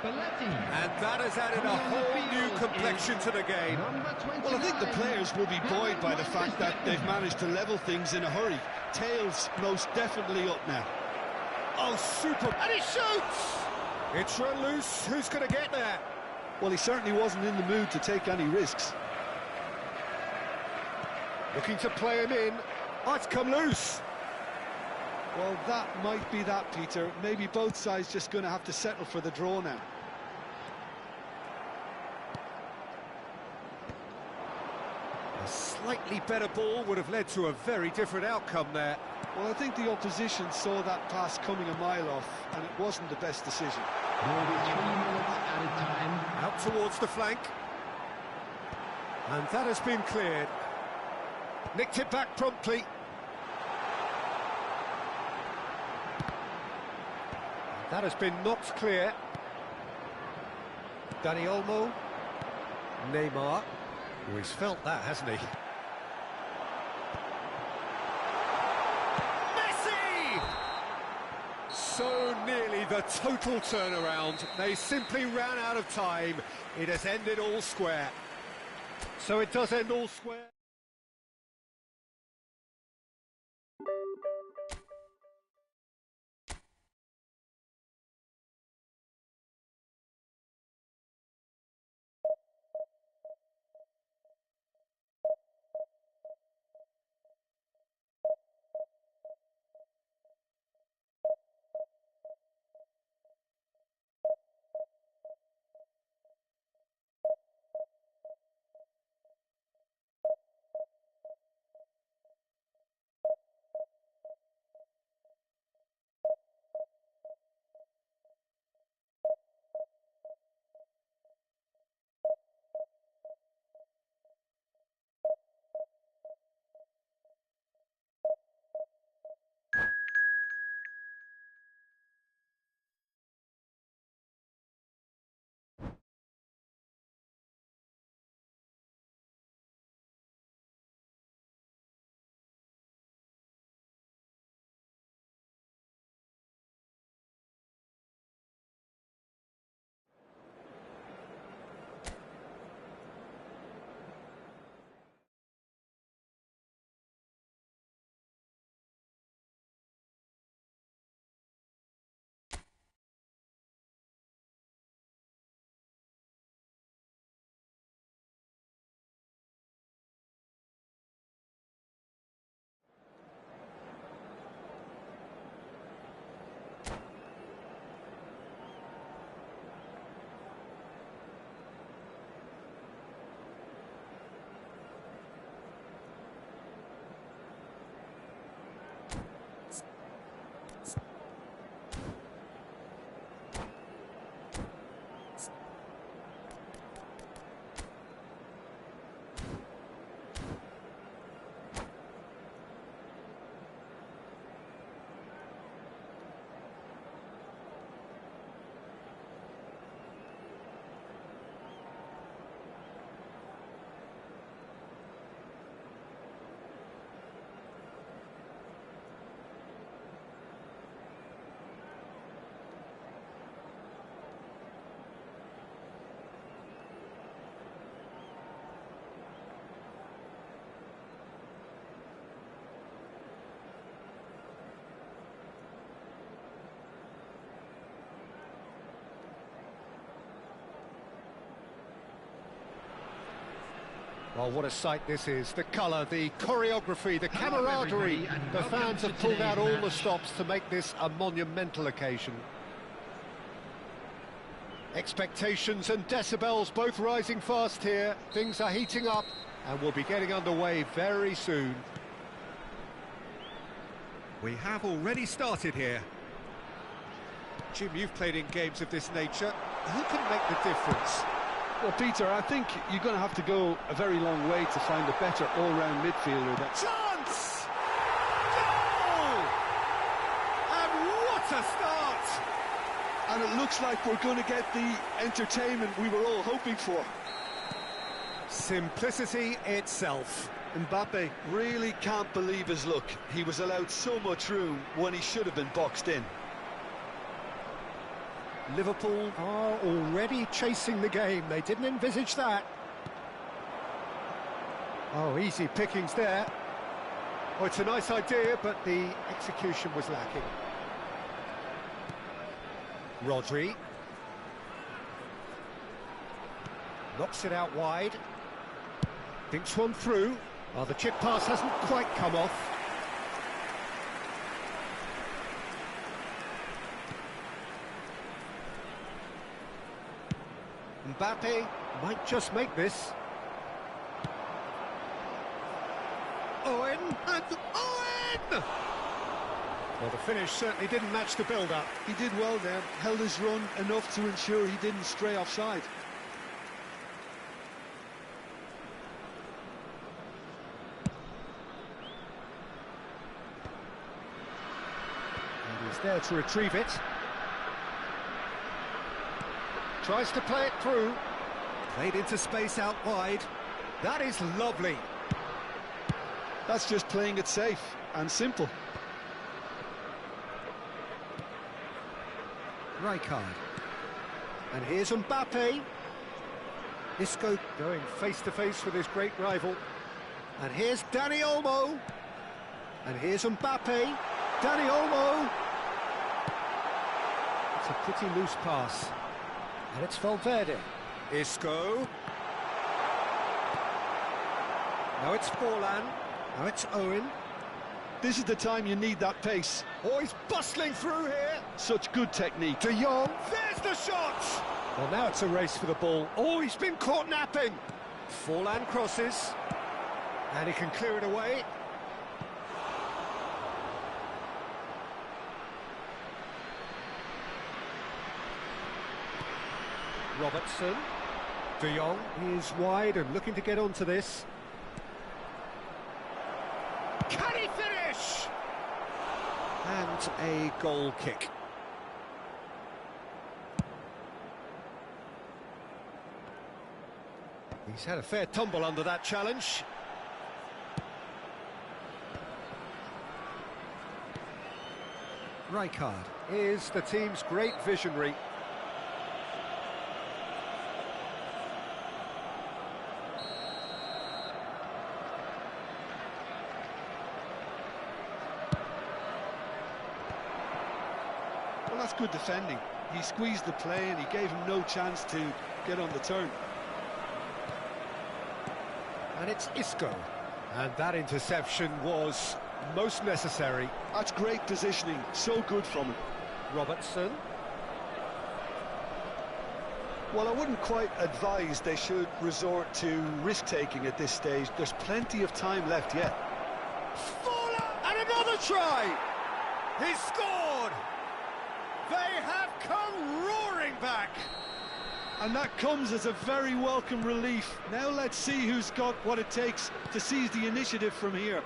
Belletti. And that has added a whole new complexion to the game. Well, I think the players will be buoyed by the fact that they've managed to level things in a hurry. Tails most definitely up now. Oh, super! And he shoots! It's run loose. Who's going to get there? Well, he certainly wasn't in the mood to take any risks. Looking to play him in. Oh, it's come loose. Well, that might be that, Peter. Maybe both sides just going to have to settle for the draw now. A slightly better ball would have led to a very different outcome there. Well, I think the opposition saw that pass coming a mile off, and it wasn't the best decision. There will be 3 minutes added time. Out towards the flank. And that has been cleared. Nicked it back promptly. That has been knocked clear. Dani Olmo. Neymar. Oh, he's felt that, hasn't he? Messi! So nearly the total turnaround. They simply ran out of time. It has ended all square. So it does end all square. Well, what a sight this is. The colour, the choreography, the camaraderie. everybody, and The welcome fans to have pulled out today's all the match. stops to make this a monumental occasion. Expectations and decibels both rising fast here. Things are heating up and we'll be getting underway very soon. We have already started here. Jim, you've played in games of this nature. Who can make the difference? Well, Peter, I think you're going to have to go a very long way to find a better all-round midfielder. Chance! Goal! And what a start! And it looks like we're going to get the entertainment we were all hoping for. Simplicity itself. Mbappe really can't believe his luck. He was allowed so much room when he should have been boxed in. Liverpool are already chasing the game. They didn't envisage that. Oh, easy pickings there. Oh, it's a nice idea, but the execution was lacking. Rodri. Knocks it out wide. Thinks one through. Oh, the chip pass hasn't quite come off. Mbappe might just make this. Owen, and Owen! Well, the finish certainly didn't match the build-up. He did well there, held his run enough to ensure he didn't stray offside. And he's there to retrieve it. Tries to play it through. Played into space out wide. That is lovely. That's just playing it safe and simple. Rijkaard. And here's Mbappe. Isco going face-to-face with his great rival. And here's Dani Olmo. And here's Mbappe. Dani Olmo. It's a pretty loose pass. And it's Valverde. Isco. Now it's Forlan. Now it's Owen. This is the time you need that pace. Oh, he's bustling through here. Such good technique. De Jong. There's the shot. Well, now it's a race for the ball. Oh, he's been caught napping. Forlan crosses. And he can clear it away. Robertson. De Jong is wide and looking to get onto this. Can he finish? And a goal kick. He's had a fair tumble under that challenge. Rijkaard is the team's great visionary. Well, that's good defending. He squeezed the play and he gave him no chance to get on the turn. And it's Isco. And that interception was most necessary. That's great positioning, so good from him. Robertson. Well, I wouldn't quite advise they should resort to risk-taking at this stage. There's plenty of time left yet. Fuller! And another try! He scored! They have come roaring back! And that comes as a very welcome relief. Now let's see who's got what it takes to seize the initiative from here.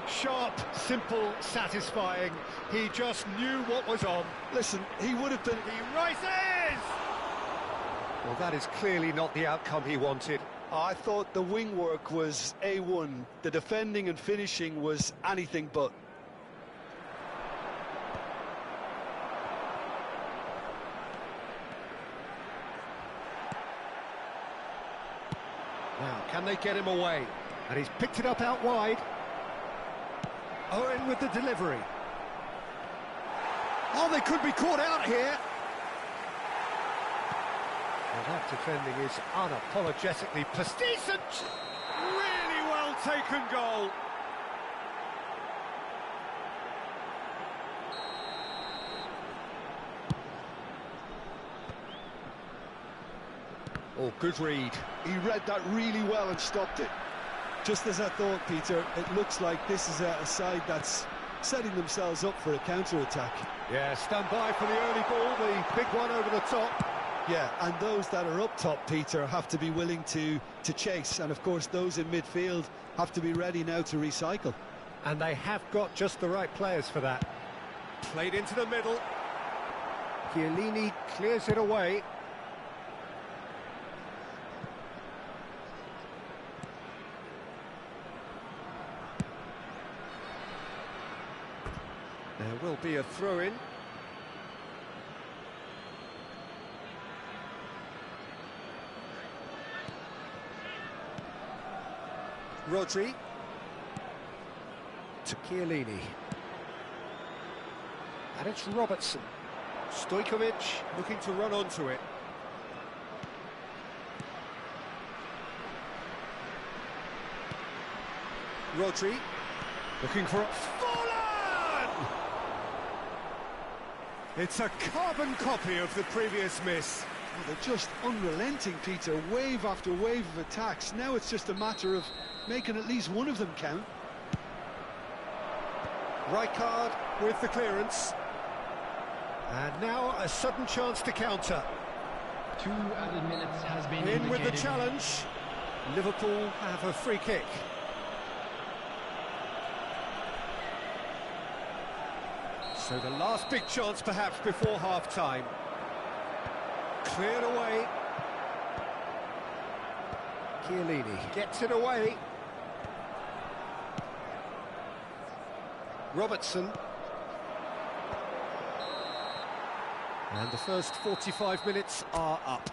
Sharp, simple, satisfying. He just knew what was on. Listen, he would have been... He rises! Well, that is clearly not the outcome he wanted. I thought the wing work was A1. The defending and finishing was anything but. Now, can they get him away? And he's picked it up out wide. Owen with the delivery. Oh, they could be caught out here. Well, that defending is unapologetically decent. Really well taken goal. Oh, good read. He read that really well and stopped it. Just as I thought, Peter, it looks like this is a side that's setting themselves up for a counter-attack. Yeah, stand by for the early ball, the big one over the top. Yeah, and those that are up top, Peter, have to be willing to chase. And, of course, those in midfield have to be ready now to recycle. And they have got just the right players for that. Played into the middle. Chiellini clears it away. There will be a throw-in. Rodri to Chiellini. And it's Robertson. Stojkovic looking to run onto it. Rodri looking for a... It's a carbon copy of the previous miss. Well, they're just unrelenting, Peter. Wave after wave of attacks. Now it's just a matter of making at least one of them count. Rijkaard with the clearance. And now a sudden chance to counter. 2 added minutes has been In indicated. with the challenge. Liverpool have a free kick. So the last big chance perhaps before half-time. Cleared away. Chiellini gets it away. Robertson. And the first 45 minutes are up.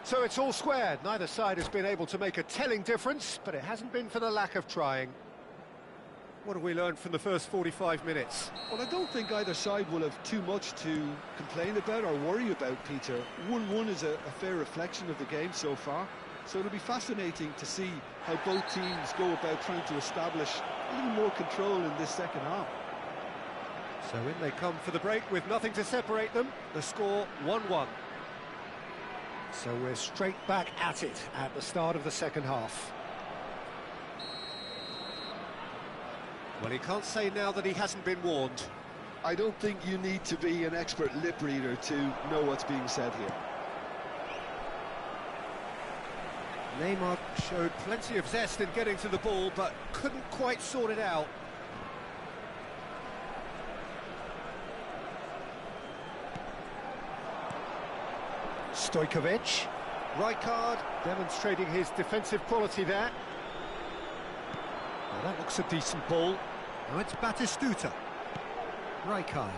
So it's all squared. Neither side has been able to make a telling difference, but it hasn't been for the lack of trying. What have we learned from the first 45 minutes? Well, I don't think either side will have too much to complain about or worry about, Peter. 1-1 is a fair reflection of the game so far. So it'll be fascinating to see how both teams go about trying to establish a little more control in this second half. So in they come for the break with nothing to separate them. The score 1-1. So we're straight back at it at the start of the second half. Well, he can't say now that he hasn't been warned. I don't think you need to be an expert lip reader to know what's being said here. Neymar showed plenty of zest in getting to the ball, but couldn't quite sort it out. Stojkovic. Rijkaard demonstrating his defensive quality there. Well, that looks a decent ball. Now it's Batistuta. Rijkaard.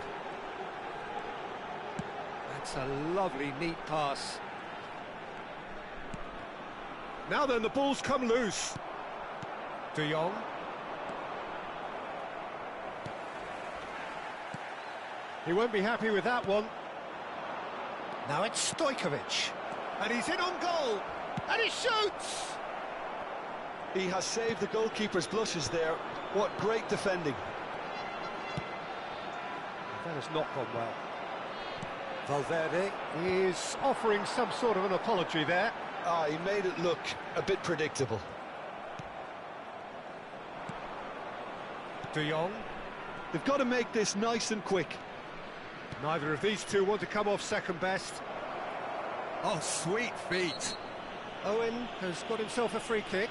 That's a lovely, neat pass. Now then, the ball's come loose. De Jong. He won't be happy with that one. Now it's Stojkovic. And he's in on goal. And he shoots! He has saved the goalkeeper's blushes there. What great defending. That has not gone well. Valverde is offering some sort of an apology there. He made it look a bit predictable. De Jong. They've got to make this nice and quick. Neither of these two want to come off second best. Oh, sweet feet. Owen has got himself a free kick.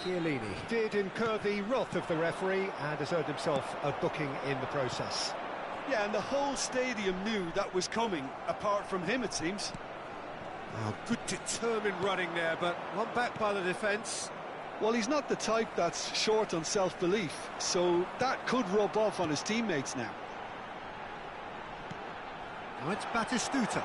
Chiellini did incur the wrath of the referee and has earned himself a booking in the process. Yeah, and the whole stadium knew that was coming, apart from him, it seems. Oh, good determined running there, but one back by the defence. Well, he's not the type that's short on self-belief, so that could rub off on his teammates now. Now it's Batistuta.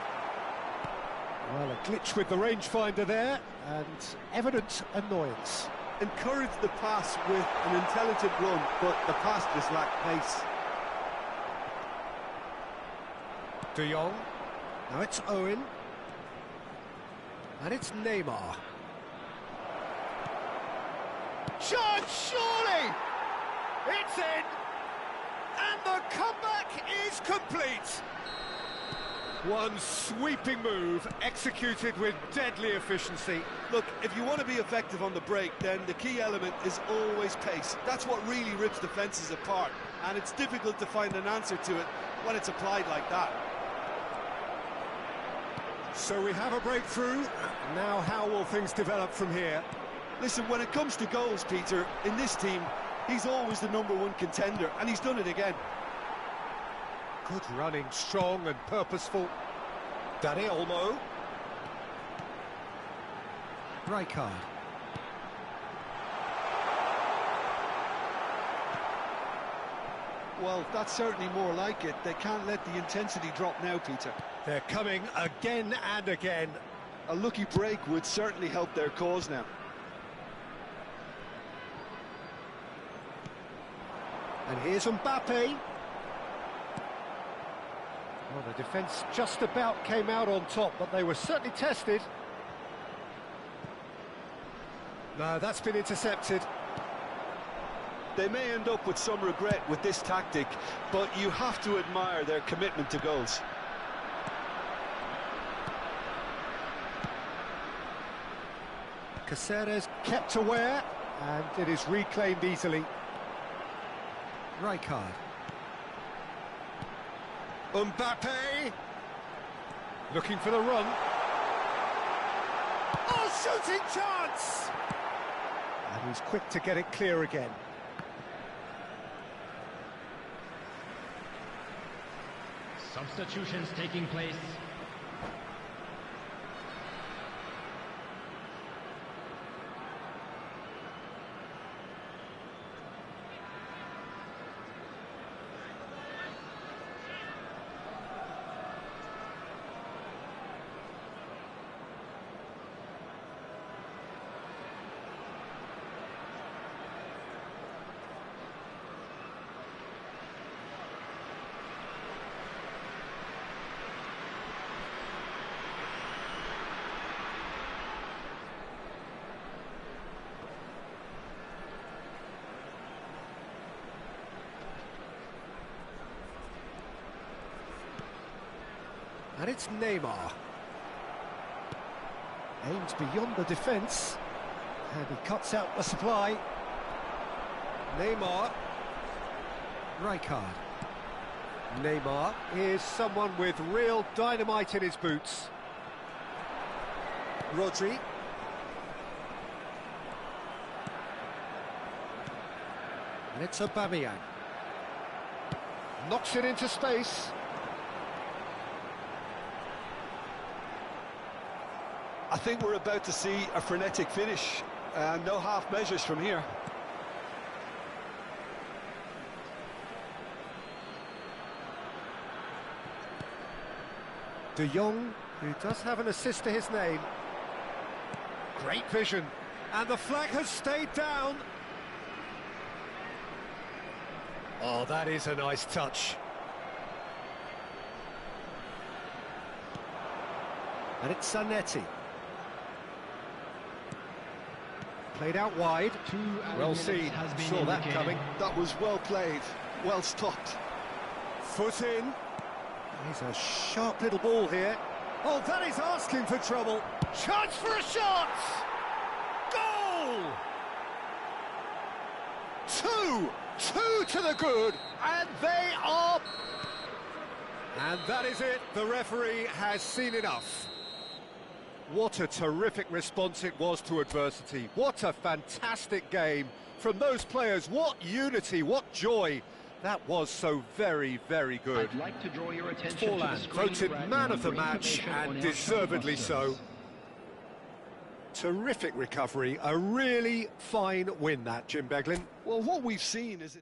Well, a glitch with the rangefinder there, and evident annoyance. encouraged the pass with an intelligent run, but the pass just lacked pace. De Jong. Now it's Owen. And it's Neymar. Shot, surely! It's in! And the comeback is complete! One sweeping move, executed with deadly efficiency. Look, if you want to be effective on the break, then the key element is always pace. That's what really rips defences apart, and it's difficult to find an answer to it when it's applied like that. So we have a breakthrough. Now how will things develop from here? Listen, when it comes to goals, Peter, in this team, he's always the #1 contender, and he's done it again. Good running, strong and purposeful. Dani Olmo. Rijkaard. Well, that's certainly more like it. They can't let the intensity drop now, Peter. They're coming again and again. A lucky break would certainly help their cause now. And here's Mbappe. Well, the defence just about came out on top, but they were certainly tested. No, that's been intercepted. They may end up with some regret with this tactic, but you have to admire their commitment to goals. Caceres kept aware, and it is reclaimed easily. Rijkaard. Mbappe! Looking for the run. Oh, shooting chance! And he's quick to get it clear again. Substitutions taking place. And it's Neymar. Aims beyond the defence. And he cuts out the supply. Neymar. Rijkaard. Neymar is someone with real dynamite in his boots. Rodri. And it's Aubameyang. Knocks it into space. I think we're about to see a frenetic finish. No half measures from here. De Jong, who does have an assist to his name. Great vision. And the flag has stayed down. Oh, that is a nice touch. And it's Zanetti. Played out wide. Well seen. Saw that coming. That was well played, well stopped. Foot in. He's a sharp little ball here. Oh, that is asking for trouble. Chance for a shot! Goal! Two to the good, and they are... And that is it. The referee has seen enough. What a terrific response it was to adversity. What a fantastic game from those players. What unity, what joy. That was so very, very good. I'd like to draw your attention to the Forlan screen voted grab man of the for match, information and on our deservedly sponsors. so. Terrific recovery. A really fine win, that, Jim Beglin. Well, what we've seen is...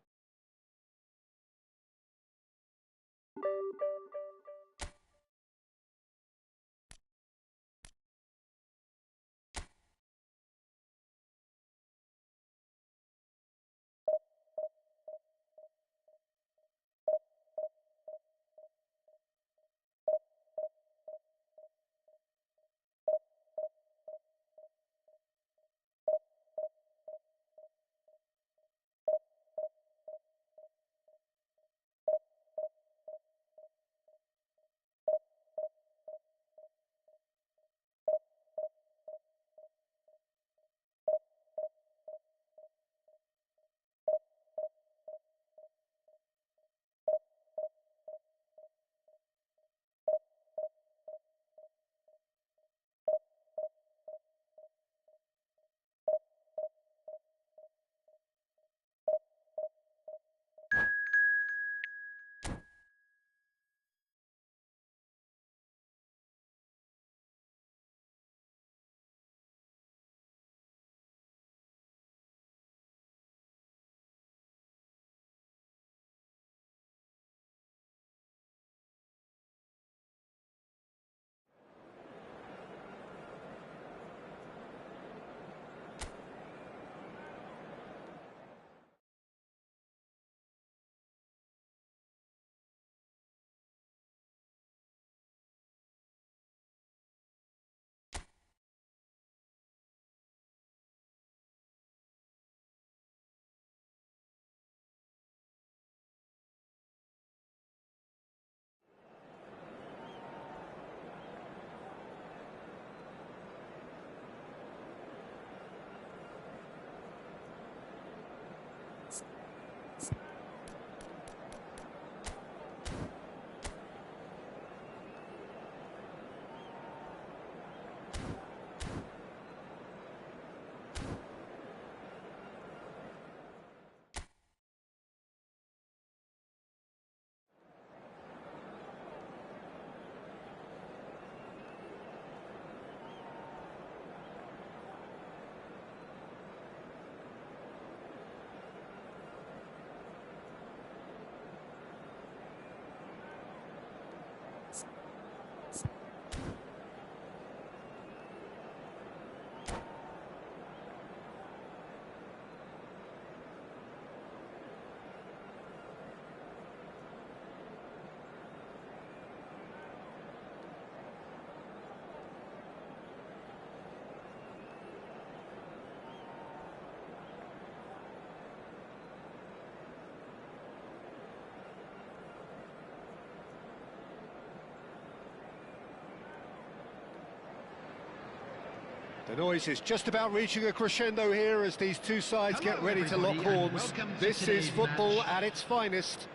The noise is just about reaching a crescendo here as these two sides Hello, get ready to lock everybody, and horns. welcome to This is today's football match. at its finest.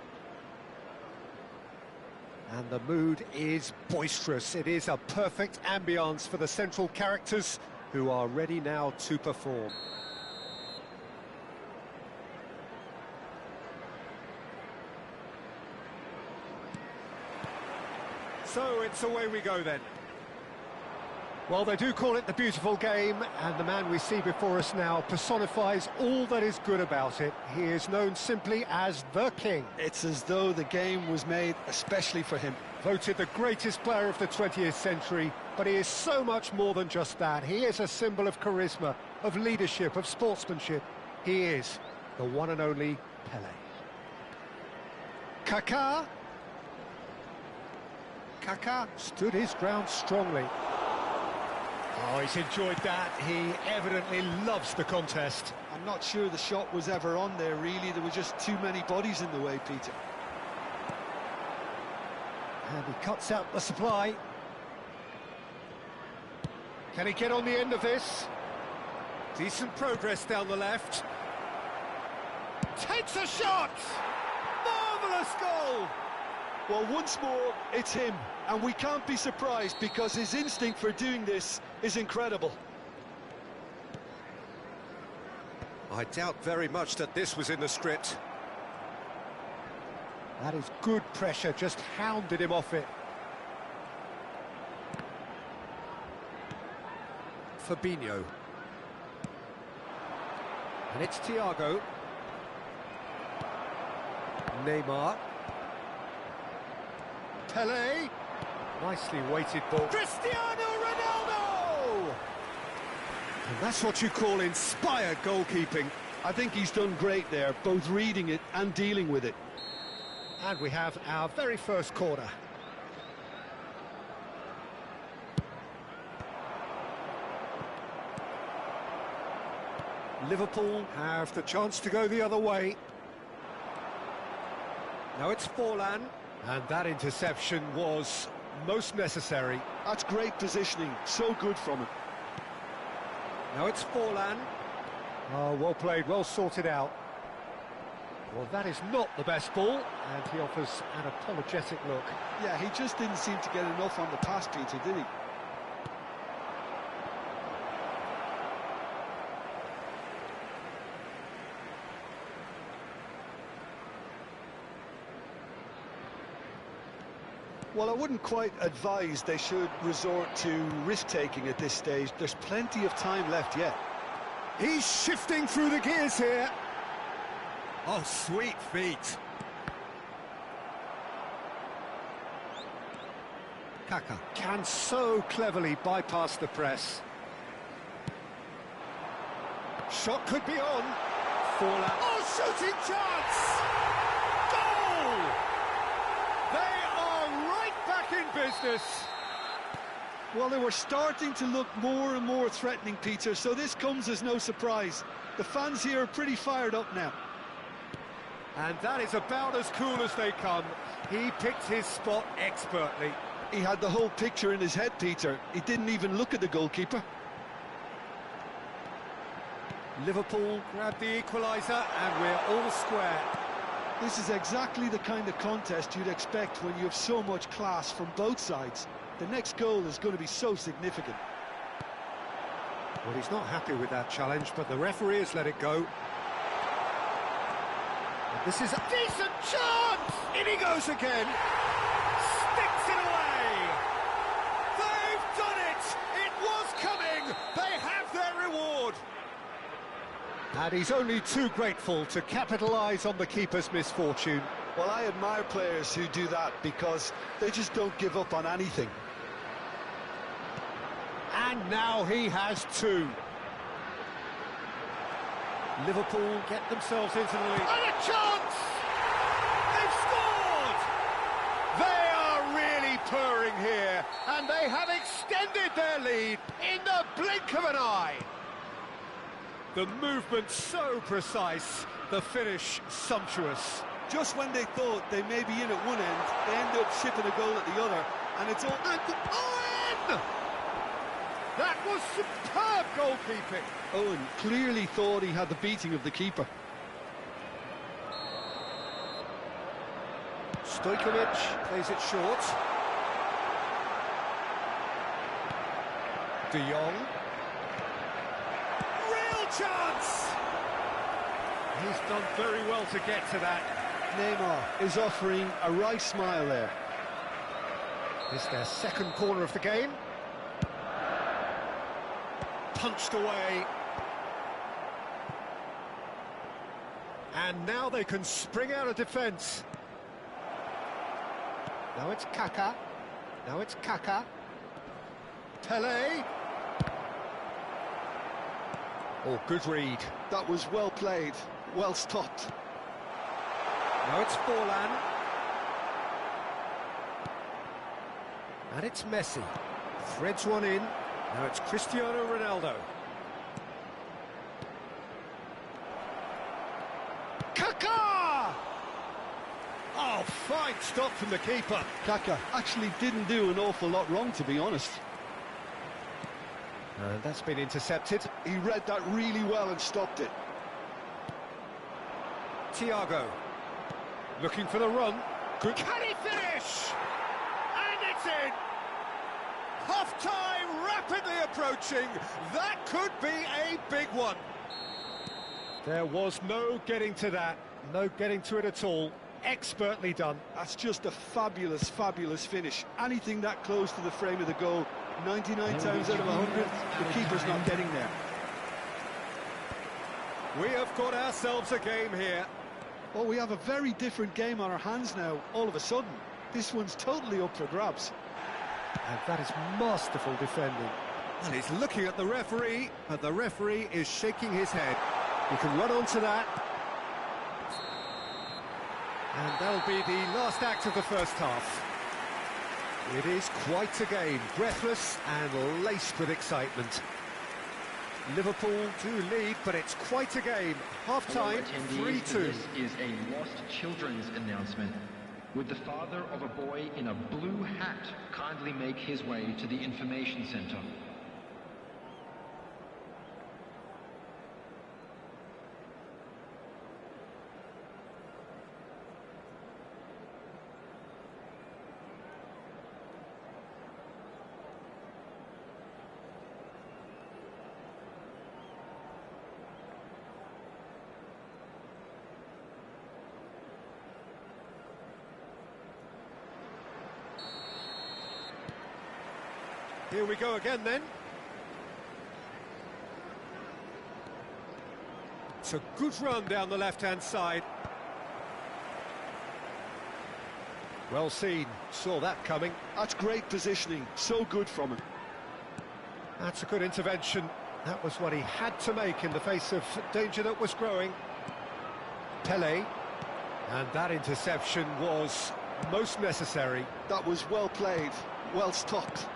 And the mood is boisterous. It is a perfect ambience for the central characters who are ready now to perform. So it's away we go then. Well, they do call it the beautiful game, and the man we see before us now personifies all that is good about it. He is known simply as the King. It's as though the game was made especially for him. Voted the greatest player of the 20th century, but he is so much more than just that. He is a symbol of charisma, of leadership, of sportsmanship. He is the one and only Pelé. Kaká. Kaká stood his ground strongly. Oh, he's enjoyed that. He evidently loves the contest. I'm not sure the shot was ever on there, really. There were just too many bodies in the way, Peter. And he cuts out the supply. Can he get on the end of this? Decent progress down the left. Takes a shot! Marvellous goal! Well, once more, it's him. And we can't be surprised because his instinct for doing this is incredible. I doubt very much that this was in the script. That is good pressure, just hounded him off it. Fabinho. And it's Thiago. Neymar. Pelé. Nicely weighted ball. Cristiano Ronaldo! And that's what you call inspired goalkeeping. I think he's done great there, both reading it and dealing with it. And we have our very first corner. Liverpool have the chance to go the other way. Now it's Forlan, and that interception was most necessary. That's great positioning, so good from him. Now it's Forlan. Oh, well played, well sorted out. Well, that is not the best ball, and he offers an apologetic look. Yeah, he just didn't seem to get enough on the pass, Peter, did he? Well, I wouldn't quite advise they should resort to risk-taking at this stage. There's plenty of time left yet. He's shifting through the gears here. Oh, sweet feet. Kaká can so cleverly bypass the press. Shot could be on. Forlan. Oh, shooting chance! Goal! They are right back in business. Well, they were starting to look more and more threatening, Peter, so this comes as no surprise. The fans here are pretty fired up now. And that is about as cool as they come. He picked his spot expertly. He had the whole picture in his head, Peter. He didn't even look at the goalkeeper. Liverpool grabbed the equaliser, and we're all square. This is exactly the kind of contest you'd expect when you have so much class from both sides. The next goal is going to be so significant. Well, he's not happy with that challenge, but the referee has let it go. And this is a decent chance! In he goes again! Sticks it away! They've done it! It was coming! They have their reward! And he's only too grateful to capitalise on the keeper's misfortune. Well, I admire players who do that because they just don't give up on anything. And now he has two. Liverpool get themselves into the lead. And a chance! They've scored! They are really purring here, and they have extended their lead in the blink of an eye. The movement so precise, the finish sumptuous. Just when they thought they may be in at one end, they end up shipping a goal at the other, and it's all... And Owen! That was superb goalkeeping. Owen clearly thought he had the beating of the keeper. Stojkovic plays it short. De Jong. Real chance! He's done very well to get to that. Neymar is offering a right smile there. It's their second corner of the game. Punched away. And now they can spring out of defence. Now it's Kaka. Now it's Kaka. Pele. Oh, good read. That was well played, well stopped. Now it's Forlan. And it's Messi. Threads one in. Now it's Cristiano Ronaldo. Kaka! Oh, fine stop from the keeper. Kaka actually didn't do an awful lot wrong, to be honest. And that's been intercepted. He read that really well and stopped it. Thiago. Looking for the run. Good. Can he finish? And it's in! Half-time rapidly approaching. That could be a big one. There was no getting to that. No getting to it at all. Expertly done. That's just a fabulous, fabulous finish. Anything that close to the frame of the goal, 99 times out of 100, the keeper's not getting there. We have got ourselves a game here. Oh, we have a very different game on our hands now, all of a sudden. This one's totally up for grabs. And that is masterful defending. And he's looking at the referee, but the referee is shaking his head. You can run onto that. And that'll be the last act of the first half. It is quite a game, breathless and laced with excitement. Liverpool do lead, but it's quite a game. Half-time, 3-2. This is a lost children's announcement. Would the father of a boy in a blue hat kindly make his way to the information centre? Here we go again then. It's a good run down the left-hand side. Well seen, saw that coming. That's great positioning, so good from him. That's a good intervention. That was what he had to make in the face of danger that was growing. Pele. And that interception was most necessary. That was well played, well stopped.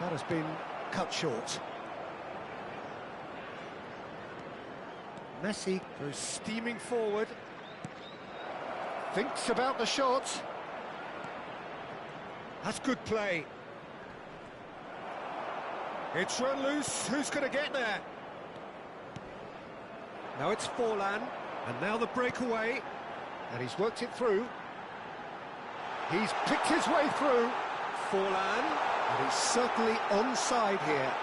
That has been cut short. Messi goes steaming forward. Thinks about the shot. That's good play. It's run loose. Who's going to get there? Now it's Forlan. And now the breakaway. And he's worked it through. He's picked his way through. Forlan. And he's certainly onside here.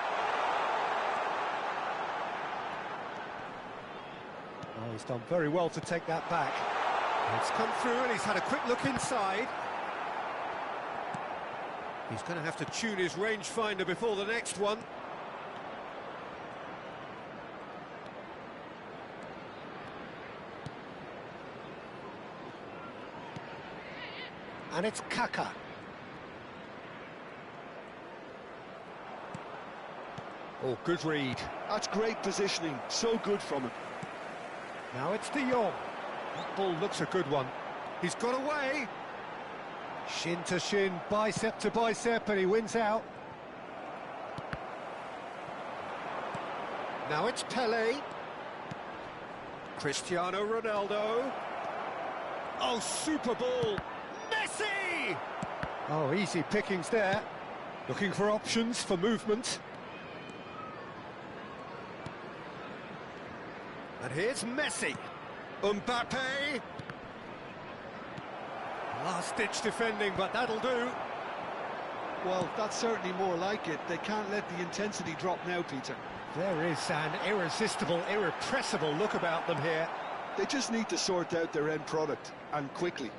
Oh, he's done very well to take that back. It's come through and he's had a quick look inside. He's going to have to tune his rangefinder before the next one. And it's Kaka. Oh, good read. That's great positioning, so good from him. Now it's De Jong. That ball looks a good one. He's got away. Shin to shin, bicep to bicep, and he wins out. Now it's Pele. Cristiano Ronaldo. Oh, super ball. Messi! Oh, easy pickings there. Looking for options for movement. And here's Messi. Mbappe. Last-ditch defending, but that'll do. Well, that's certainly more like it. They can't let the intensity drop now, Peter. There is an irresistible, irrepressible look about them here. They just need to sort out their end product, and quickly.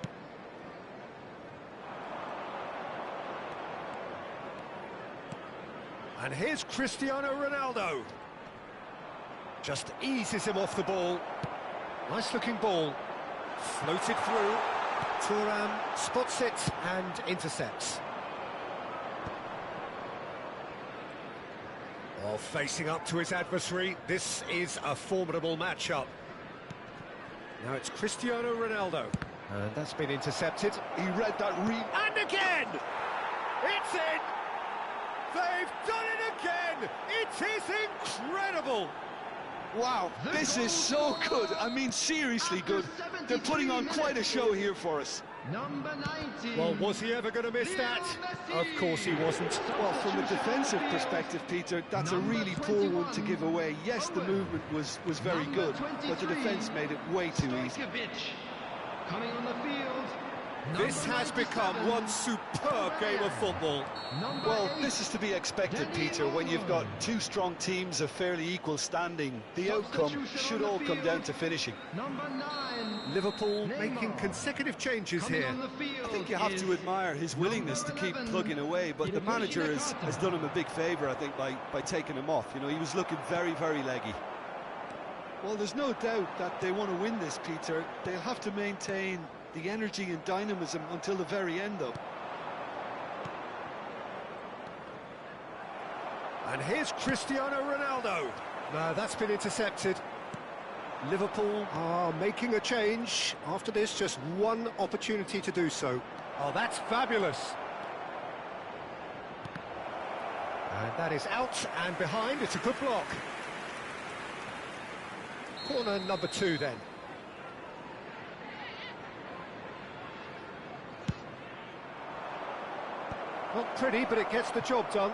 And here's Cristiano Ronaldo. Just eases him off the ball. Nice-looking ball. Floated through. Thuram spots it and intercepts. Oh, facing up to his adversary. This is a formidable matchup. Now it's Cristiano Ronaldo. And that's been intercepted. He read that And again! It's in! They've done it again! It is incredible! Wow, this is so good. I mean, seriously good. They're putting on quite a show here for us. Number 90. Well, was he ever going to miss that? Of course he wasn't. Well, from a defensive perspective, Peter, that's a really poor one to give away. Yes, the movement was very good, but the defence made it way too easy. Coming on the field. This has become one superb game of football. Well, this is to be expected, Peter, when you've got two strong teams of fairly equal standing. The outcome should all come down to finishing. Number 9. Liverpool making consecutive changes here. I think you have to admire his willingness to keep plugging away, but the manager has done him a big favour, I think, by taking him off. You know, he was looking very, very leggy. Well, there's no doubt that they want to win this, Peter. They'll have to maintain the energy and dynamism until the very end, though. And here's Cristiano Ronaldo. No, that's been intercepted. Liverpool are making a change. After this, just one opportunity to do so. Oh, that's fabulous. And that is out and behind. It's a good block. Corner number 2 then. Not pretty, but it gets the job done.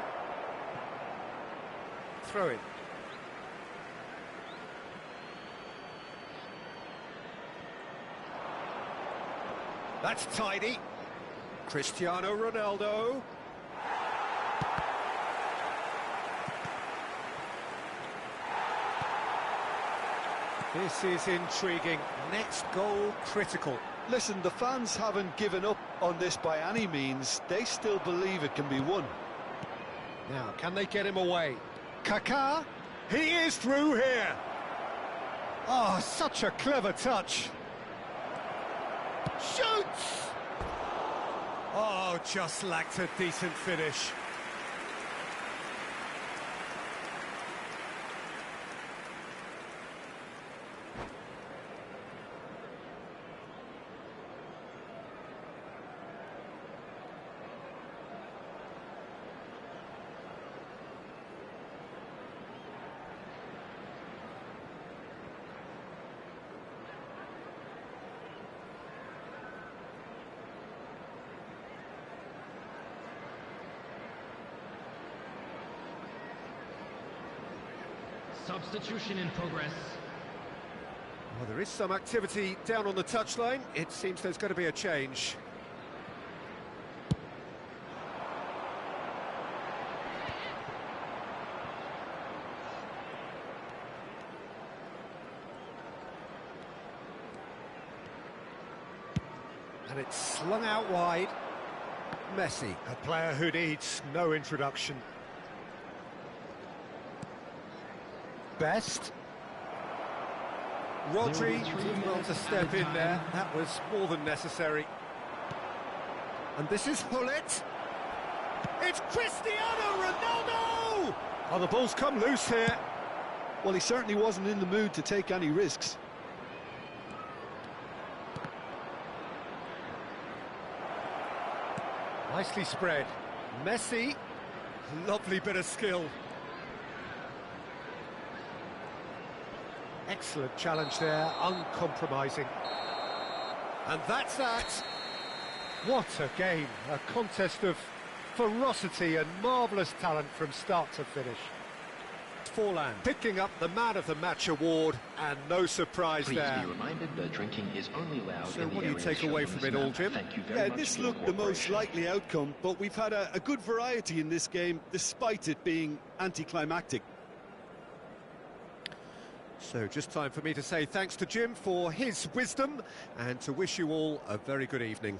Throw it. That's tidy. Cristiano Ronaldo. This is intriguing. Next goal critical. Listen, the fans haven't given up on this by any means. They still believe it can be won. Now, can they get him away? Kaká, he is through here. Oh, such a clever touch. Shoots! Oh, just lacked a decent finish. Substitution in progress. Well, there is some activity down on the touchline. It seems there's going to be a change. And it's slung out wide. Messi, a player who needs no introduction. Best. Rodri did well to step in there. That was more than necessary. And this is Hullet. It's Cristiano Ronaldo! Oh, the ball's come loose here. Well, he certainly wasn't in the mood to take any risks. Nicely spread. Messi. Lovely bit of skill. Excellent challenge there, uncompromising. And that's that. What a game, a contest of ferocity and marvellous talent from start to finish. Forlan picking up the Man of the Match award, and no surprise Please there. be reminded that drinking is only allowed So in the what do you areas take shown away on from this it all, map. Jim? Thank you very Yeah, much this for your looked the most cooperation. likely outcome, but we've had a good variety in this game, despite it being anticlimactic. So just time for me to say thanks to Jim for his wisdom, and to wish you all a very good evening.